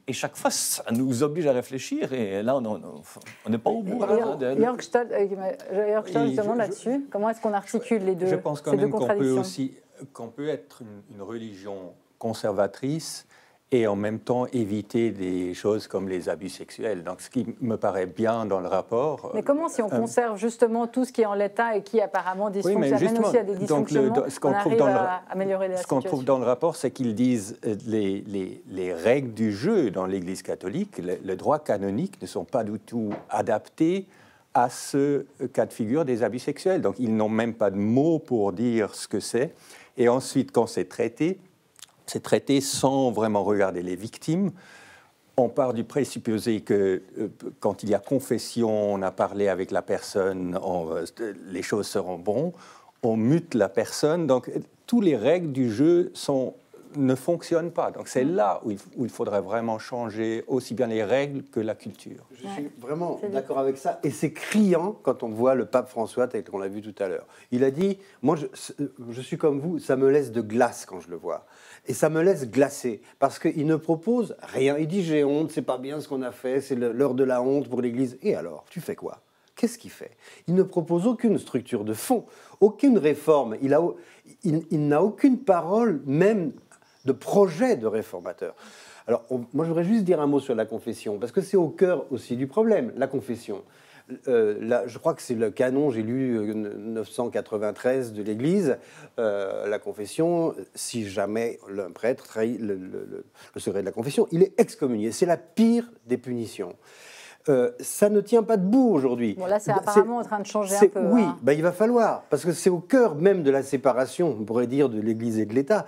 Et chaque fois, ça nous oblige à réfléchir. Et là, on n'est pas au bout. Jörg Stoll, justement, là-dessus, comment est-ce qu'on articule les deux, Je pense quand ces deux même contradictions? qu'on peut être une religion conservatrice et en même temps éviter des choses comme les abus sexuels. Donc, ce qui me paraît bien dans le rapport... Mais comment, si on conserve justement tout ce qui est en l'état et qui apparemment dysfonctionne, mène aussi à des dysfonctionnements, on arrive à améliorer la situation? Ce qu'on trouve dans le rapport, c'est qu'ils disent les règles du jeu dans l'Église catholique, le droit canonique, ne sont pas du tout adaptés à ce cas de figure des abus sexuels. Donc, ils n'ont même pas de mots pour dire ce que c'est. Et ensuite, quand c'est traité sans vraiment regarder les victimes. On part du présupposé que quand il y a confession, on a parlé avec la personne, les choses seront bonnes. On mute la personne. Donc, toutes les règles du jeu ne fonctionnent pas. Donc, c'est là où il faudrait vraiment changer aussi bien les règles que la culture. Je suis vraiment d'accord avec ça. Et c'est criant quand on voit le pape François, tel qu'on l'a vu tout à l'heure. Il a dit, moi, je suis comme vous, ça me laisse de glace quand je le vois. Et ça me laisse glacé, parce qu'il ne propose rien. Il dit, j'ai honte, c'est pas bien ce qu'on a fait, c'est l'heure de la honte pour l'Église. Et alors, tu fais quoi? Qu'est-ce qu'il fait? Il ne propose aucune structure de fond, aucune réforme. Il n'a aucune parole, même de projet de réformateur. Alors, moi, je voudrais juste dire un mot sur la confession, parce que c'est au cœur aussi du problème, la confession. Je crois que c'est le canon, j'ai lu 993 de l'Église, la confession, si jamais un prêtre trahit le secret de la confession, il est excommunié. C'est la pire des punitions. Ça ne tient pas debout aujourd'hui. Bon, là, c'est apparemment en train de changer un peu. Oui, il va falloir, parce que c'est au cœur même de la séparation, on pourrait dire, de l'Église et de l'État.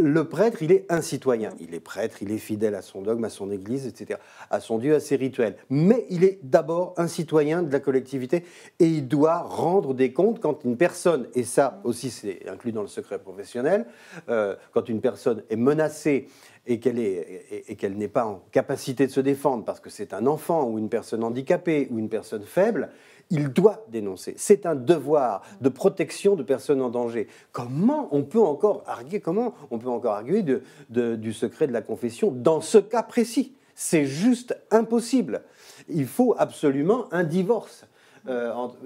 Le prêtre, il est un citoyen. Il est prêtre, il est fidèle à son dogme, à son église, etc., à son Dieu, à ses rituels. Mais il est d'abord un citoyen de la collectivité et il doit rendre des comptes quand une personne, et ça aussi c'est inclus dans le secret professionnel, quand une personne est menacée et qu'elle n'est pas en capacité de se défendre parce que c'est un enfant ou une personne handicapée ou une personne faible, il doit dénoncer. C'est un devoir de protection de personnes en danger. Comment on peut encore arguer du secret de la confession dans ce cas précis? C'est juste impossible. Il faut absolument un divorce.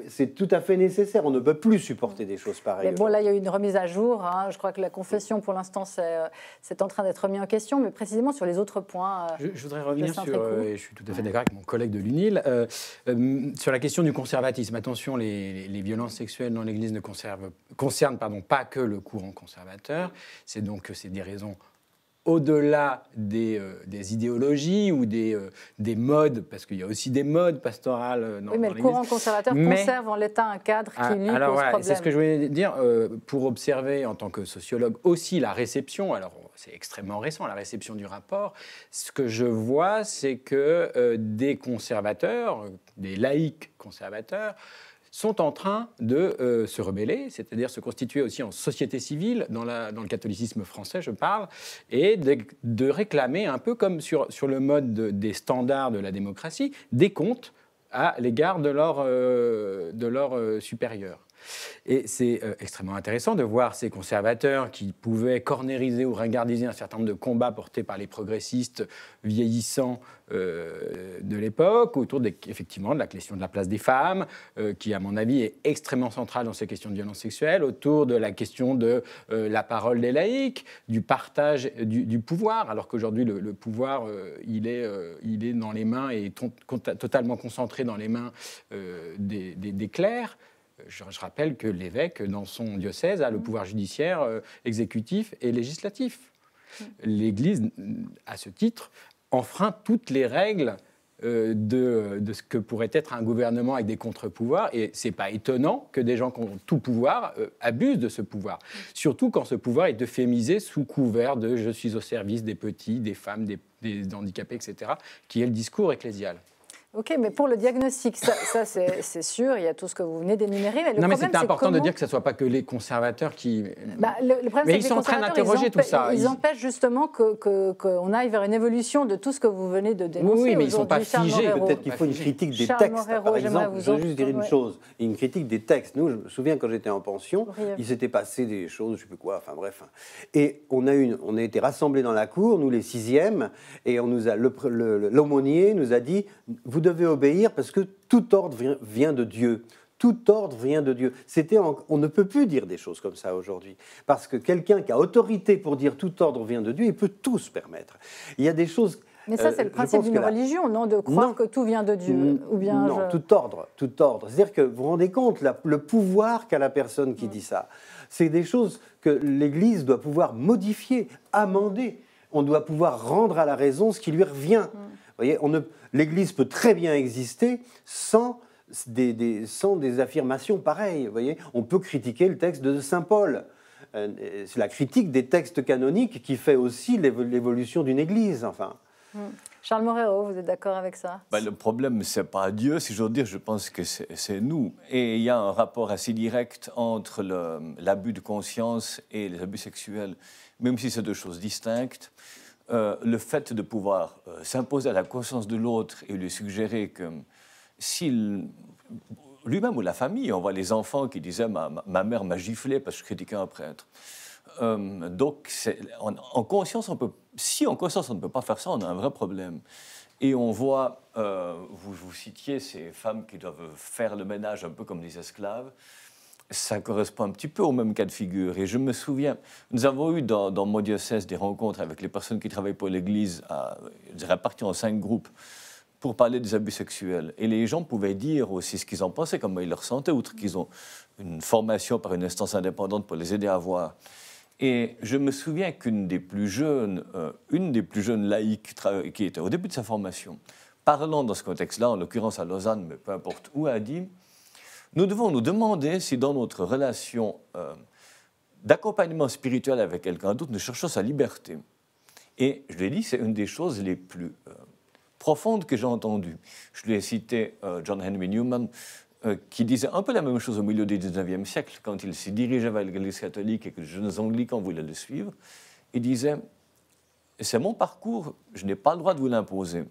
C'est tout à fait nécessaire. On ne peut plus supporter des choses pareilles. Mais bon, là, il y a eu une remise à jour. Je crois que la confession, pour l'instant, c'est en train d'être remis en question. Mais précisément sur les autres points. Je voudrais revenir sur, et je suis tout à fait d'accord avec mon collègue de l'UNIL, sur la question du conservatisme. Attention, les violences sexuelles dans l'Église ne concernent pas que le courant conservateur. C'est des raisons au-delà des idéologies ou des modes, parce qu'il y a aussi des modes pastorales dans l'Église. Oui, mais le courant conservateur conserve en l'état un cadre qui lui pose problème. C'est ce que je voulais dire. Pour observer, en tant que sociologue, aussi la réception, alors c'est extrêmement récent, la réception du rapport, ce que je vois, c'est que des conservateurs, des laïcs conservateurs, sont en train de se rebeller, c'est-à-dire se constituer aussi en société civile, dans le catholicisme français, je parle, et de réclamer, un peu comme sur le mode des standards de la démocratie, des comptes à l'égard de leurs supérieurs. Et c'est extrêmement intéressant de voir ces conservateurs qui pouvaient cornériser ou ringardiser un certain nombre de combats portés par les progressistes vieillissants de l'époque, autour effectivement de la question de la place des femmes, qui à mon avis est extrêmement centrale dans ces questions de violence sexuelle, autour de la question de la parole des laïcs, du partage du pouvoir, alors qu'aujourd'hui le pouvoir il est dans les mains et totalement concentré dans les mains des clercs. Je rappelle que l'évêque, dans son diocèse, a le pouvoir judiciaire, exécutif et législatif. L'Église, à ce titre, enfreint toutes les règles de ce que pourrait être un gouvernement avec des contre-pouvoirs. Et ce n'est pas étonnant que des gens qui ont tout pouvoir abusent de ce pouvoir. Surtout quand ce pouvoir est euphémisé sous couvert de « je suis au service des petits, des femmes, des handicapés, etc., qui est le discours ecclésial. Ok, mais pour le diagnostic, ça c'est sûr, il y a tout ce que vous venez d'énumérer. Non, mais c'est important de dire que ce ne soit pas que les conservateurs qui... Le problème, mais ils sont en train d'interroger tout ça. Ils empêchent justement qu'on aille vers une évolution de tout ce que vous venez de dénoncer. Oui, mais ils ne sont pas figés. Peut-être qu'il faut une critique des textes. Par exemple, je veux juste dire une chose, une critique des textes. Nous, je me souviens quand j'étais en pension, il s'était passé des choses, je ne sais plus quoi, enfin bref. Et on a été rassemblés dans la cour, nous les 6e, et l'aumônier nous a dit, vous devez obéir parce que tout ordre vient de Dieu. Tout ordre vient de Dieu. On ne peut plus dire des choses comme ça aujourd'hui. Parce que quelqu'un qui a autorité pour dire tout ordre vient de Dieu, il peut tout se permettre. Il y a des choses... Mais ça, c'est le principe d'une religion, non? De croire que tout vient de Dieu. Ou bien non, tout ordre. C'est-à-dire que vous vous rendez compte, le pouvoir qu'a la personne qui dit ça, c'est des choses que l'Église doit pouvoir modifier, amender. On doit pouvoir rendre à la raison ce qui lui revient. Vous voyez, l'Église peut très bien exister sans des affirmations pareilles. Vous voyez, on peut critiquer le texte de saint Paul. C'est la critique des textes canoniques qui fait aussi l'évolution d'une Église. Enfin. Charles Moreau, vous êtes d'accord avec ça? Le problème, ce n'est pas Dieu, si j'ose dire, je pense que c'est nous. Et il y a un rapport assez direct entre l'abus de conscience et les abus sexuels, même si c'est deux choses distinctes. Le fait de pouvoir s'imposer à la conscience de l'autre et lui suggérer que s'il, lui-même ou la famille, on voit les enfants qui disaient ma mère m'a giflé parce que je critiquais un prêtre. Donc, en conscience, si en conscience on ne peut pas faire ça, on a un vrai problème. Et on voit, vous citiez ces femmes qui doivent faire le ménage un peu comme des esclaves. Ça correspond un petit peu au même cas de figure. Et je me souviens, nous avons eu dans mon diocèse des rencontres avec les personnes qui travaillent pour l'Église, réparties en 5 groupes, pour parler des abus sexuels. Et les gens pouvaient dire aussi ce qu'ils en pensaient, comment ils le ressentaient, outre qu'ils ont une formation par une instance indépendante pour les aider à voir. Et je me souviens qu'une des plus jeunes laïques qui était au début de sa formation, parlant dans ce contexte-là, en l'occurrence à Lausanne, mais peu importe où, a dit: nous devons nous demander si dans notre relation d'accompagnement spirituel avec quelqu'un d'autre, nous cherchons sa liberté. Et je lui ai dit, c'est une des choses les plus profondes que j'ai entendues. Je lui ai cité John Henry Newman, qui disait un peu la même chose au milieu du 19e siècle, quand il s'y dirigeait vers l'Église catholique et que les jeunes anglicans voulaient le suivre. Il disait, c'est mon parcours, je n'ai pas le droit de vous l'imposer.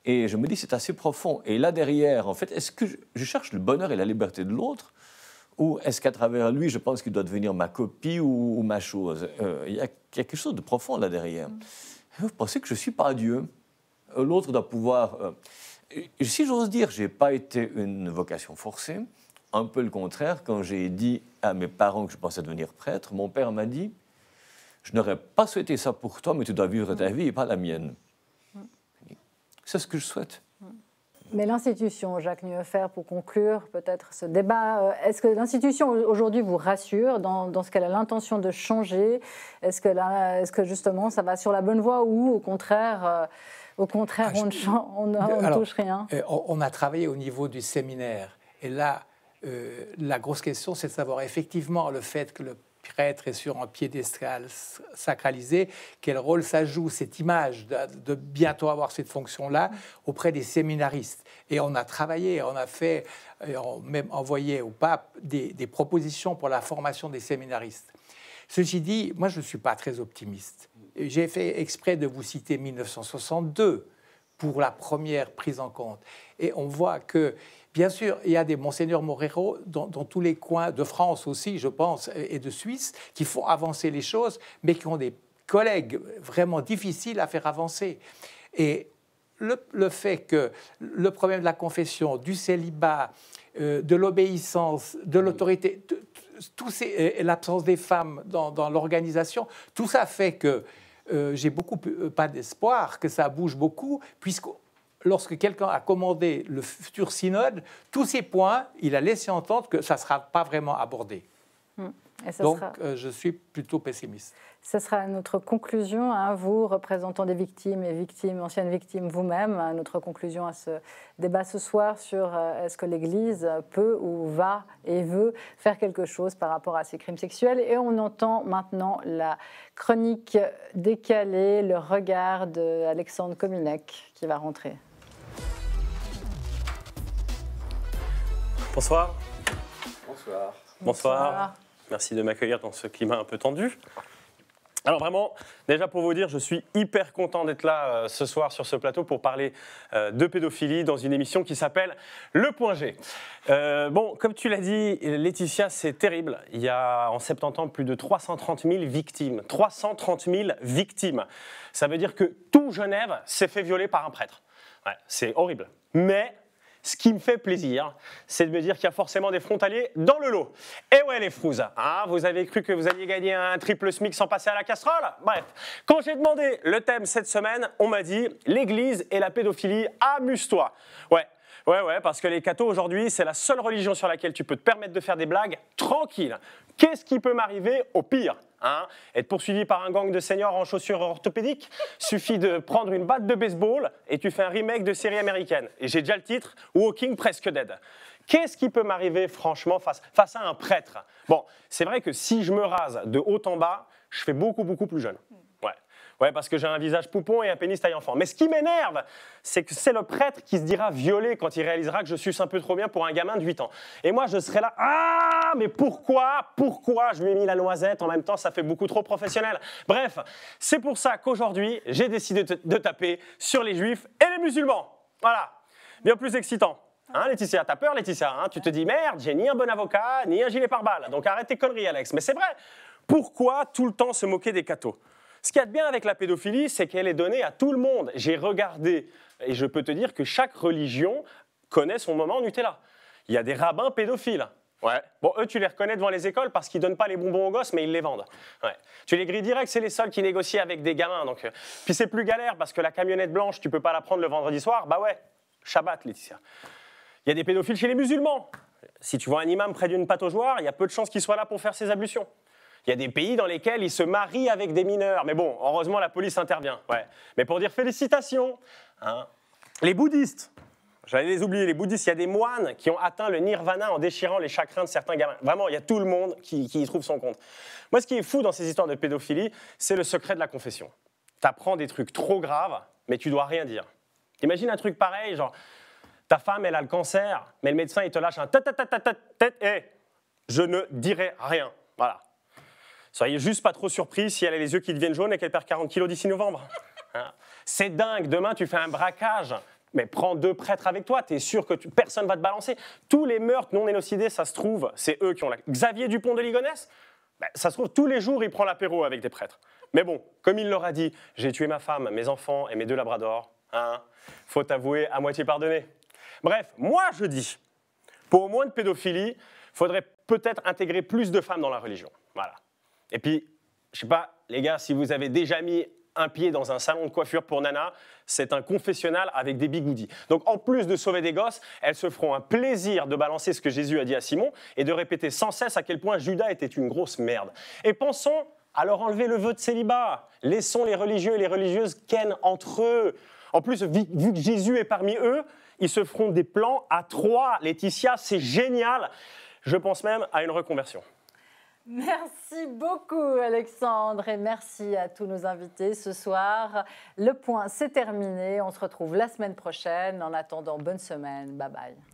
Et je me dis, c'est assez profond. Et là derrière, en fait, est-ce que je cherche le bonheur et la liberté de l'autre, ou est-ce qu'à travers lui, je pense qu'il doit devenir ma copie ou ma chose? Il y a quelque chose de profond là derrière. Vous pensez que je ne suis pas Dieu? L'autre doit pouvoir... si j'ose dire, je n'ai pas été une vocation forcée, un peu le contraire. Quand j'ai dit à mes parents que je pensais devenir prêtre, mon père m'a dit, je n'aurais pas souhaité ça pour toi, mais tu dois vivre ta vie et pas la mienne. C'est ce que je souhaite. Mais l'institution, Jacques Niehofer, pour conclure peut-être ce débat, est-ce que l'institution aujourd'hui vous rassure dans ce qu'elle a l'intention de changer? Est-ce que justement ça va sur la bonne voie ou au contraire, on ne touche rien? On a travaillé au niveau du séminaire. Et là, la grosse question, c'est de savoir effectivement le fait que le prêtre est sur un piédestal sacralisé, quel rôle ça joue, cette image de bientôt avoir cette fonction-là auprès des séminaristes. Et on a travaillé, on a fait, on a même envoyé au pape des propositions pour la formation des séminaristes. Ceci dit, moi je ne suis pas très optimiste. J'ai fait exprès de vous citer 1962 pour la première prise en compte. Et on voit que, bien sûr, il y a des Monseigneur Moreiro dans tous les coins de France aussi, je pense, et de Suisse, qui font avancer les choses, mais qui ont des collègues vraiment difficiles à faire avancer. Et le fait que le problème de la confession, du célibat, de l'obéissance, de l'autorité, l'absence des femmes dans l'organisation, tout ça fait que j'ai pas d'espoir que ça bouge beaucoup, puisque lorsque quelqu'un a commandé le futur synode, tous ces points, il a laissé entendre que ça ne sera pas vraiment abordé. Donc, je suis plutôt pessimiste. Ce sera notre conclusion, hein, vous, représentants des victimes et anciennes victimes vous-même, notre conclusion à ce débat ce soir sur est-ce que l'Église peut ou va et veut faire quelque chose par rapport à ces crimes sexuels. Et on entend maintenant la chronique décalée, le regard d'Alexandre Kominek qui va rentrer. Bonsoir. Bonsoir. Bonsoir. Merci de m'accueillir dans ce climat un peu tendu. Alors vraiment, déjà pour vous dire, je suis hyper content d'être là ce soir sur ce plateau pour parler de pédophilie dans une émission qui s'appelle Le Point G. Bon, comme tu l'as dit, Laetitia, c'est terrible. Il y a en 70 ans plus de 330 000 victimes. 330 000 victimes. Ça veut dire que tout Genève s'est fait violer par un prêtre. Ouais, c'est horrible. Mais ce qui me fait plaisir, c'est de me dire qu'il y a forcément des frontaliers dans le lot. Et ouais, les frouzes, hein, vous avez cru que vous alliez gagner un triple SMIC sans passer à la casserole? Bref, quand j'ai demandé le thème cette semaine, on m'a dit « L'Église et la pédophilie, amuse-toi ». Ouais, parce que les cathos aujourd'hui, c'est la seule religion sur laquelle tu peux te permettre de faire des blagues tranquille. Qu'est-ce qui peut m'arriver au pire, hein? Être poursuivi par un gang de seniors en chaussures orthopédiques? Suffit de prendre une batte de baseball et tu fais un remake de série américaine. Et j'ai déjà le titre, Walking Presque Dead. Qu'est-ce qui peut m'arriver franchement face à un prêtre? Bon, c'est vrai que si je me rase de haut en bas, je fais beaucoup plus jeune. Ouais, parce que j'ai un visage poupon et un pénis taille enfant. Mais ce qui m'énerve, c'est que c'est le prêtre qui se dira violé quand il réalisera que je suce un peu trop bien pour un gamin de 8 ans. Et moi, je serai là, ah, mais pourquoi je lui ai mis la noisette, en même temps, ça fait beaucoup trop professionnel. Bref, c'est pour ça qu'aujourd'hui, j'ai décidé de taper sur les juifs et les musulmans. Voilà, bien plus excitant. Hein, Laetitia, t'as peur, Laetitia, hein? Tu te dis, merde, j'ai ni un bon avocat, ni un gilet pare-balles. Donc arrête tes conneries, Alex. Mais c'est vrai, pourquoi tout le temps se moquer des cathos? Ce qu'il y a de bien avec la pédophilie, c'est qu'elle est donnée à tout le monde. J'ai regardé, et je peux te dire que chaque religion connaît son moment Nutella. Il y a des rabbins pédophiles. Ouais. Bon, eux, tu les reconnais devant les écoles parce qu'ils ne donnent pas les bonbons aux gosses, mais ils les vendent. Ouais. Tu les grilles direct, c'est les seuls qui négocient avec des gamins. Donc, puis c'est plus galère parce que la camionnette blanche, tu ne peux pas la prendre le vendredi soir. Bah ouais, Shabbat, Laetitia. Il y a des pédophiles chez les musulmans. Si tu vois un imam près d'une pataugeoire, il y a peu de chances qu'il soit là pour faire ses ablutions. Il y a des pays dans lesquels ils se marient avec des mineurs. Mais bon, heureusement, la police intervient. Ouais. Mais pour dire félicitations, hein. Les bouddhistes, j'allais les oublier, les bouddhistes, il y a des moines qui ont atteint le nirvana en déchirant les chagrins de certains gamins. Vraiment, il y a tout le monde qui y trouve son compte. Moi, ce qui est fou dans ces histoires de pédophilie, c'est le secret de la confession. Tu apprends des trucs trop graves, mais tu dois rien dire. Imagine un truc pareil, genre, ta femme, elle a le cancer, mais le médecin, il te lâche un tête, et je ne dirai rien. Voilà. Soyez juste pas trop surpris si elle a les yeux qui deviennent jaunes et qu'elle perd 40 kilos d'ici novembre. C'est dingue, demain tu fais un braquage, mais prends 2 prêtres avec toi, tu es sûr que personne va te balancer. Tous les meurtres non élucidés, ça se trouve, c'est eux qui ont la... Xavier Dupont de Ligonnès, ben, ça se trouve, tous les jours il prend l'apéro avec des prêtres. Mais bon, comme il leur a dit, j'ai tué ma femme, mes enfants et mes 2 labradors, hein, faut t'avouer à moitié pardonné. Bref, moi je dis, pour au moins de pédophilie, faudrait peut-être intégrer plus de femmes dans la religion. Voilà. Et puis, je sais pas, les gars, si vous avez déjà mis un pied dans un salon de coiffure pour nana, c'est un confessionnal avec des bigoudis. Donc, en plus de sauver des gosses, elles se feront un plaisir de balancer ce que Jésus a dit à Simon et de répéter sans cesse à quel point Judas était une grosse merde. Et pensons à leur enlever le vœu de célibat. Laissons les religieux et les religieuses ken entre eux. En plus, vu que Jésus est parmi eux, ils se feront des plans à 3. Laetitia, c'est génial. Je pense même à une reconversion. Merci beaucoup Alexandre et merci à tous nos invités ce soir. Le point, c'est terminé. On se retrouve la semaine prochaine. En attendant, bonne semaine. Bye bye.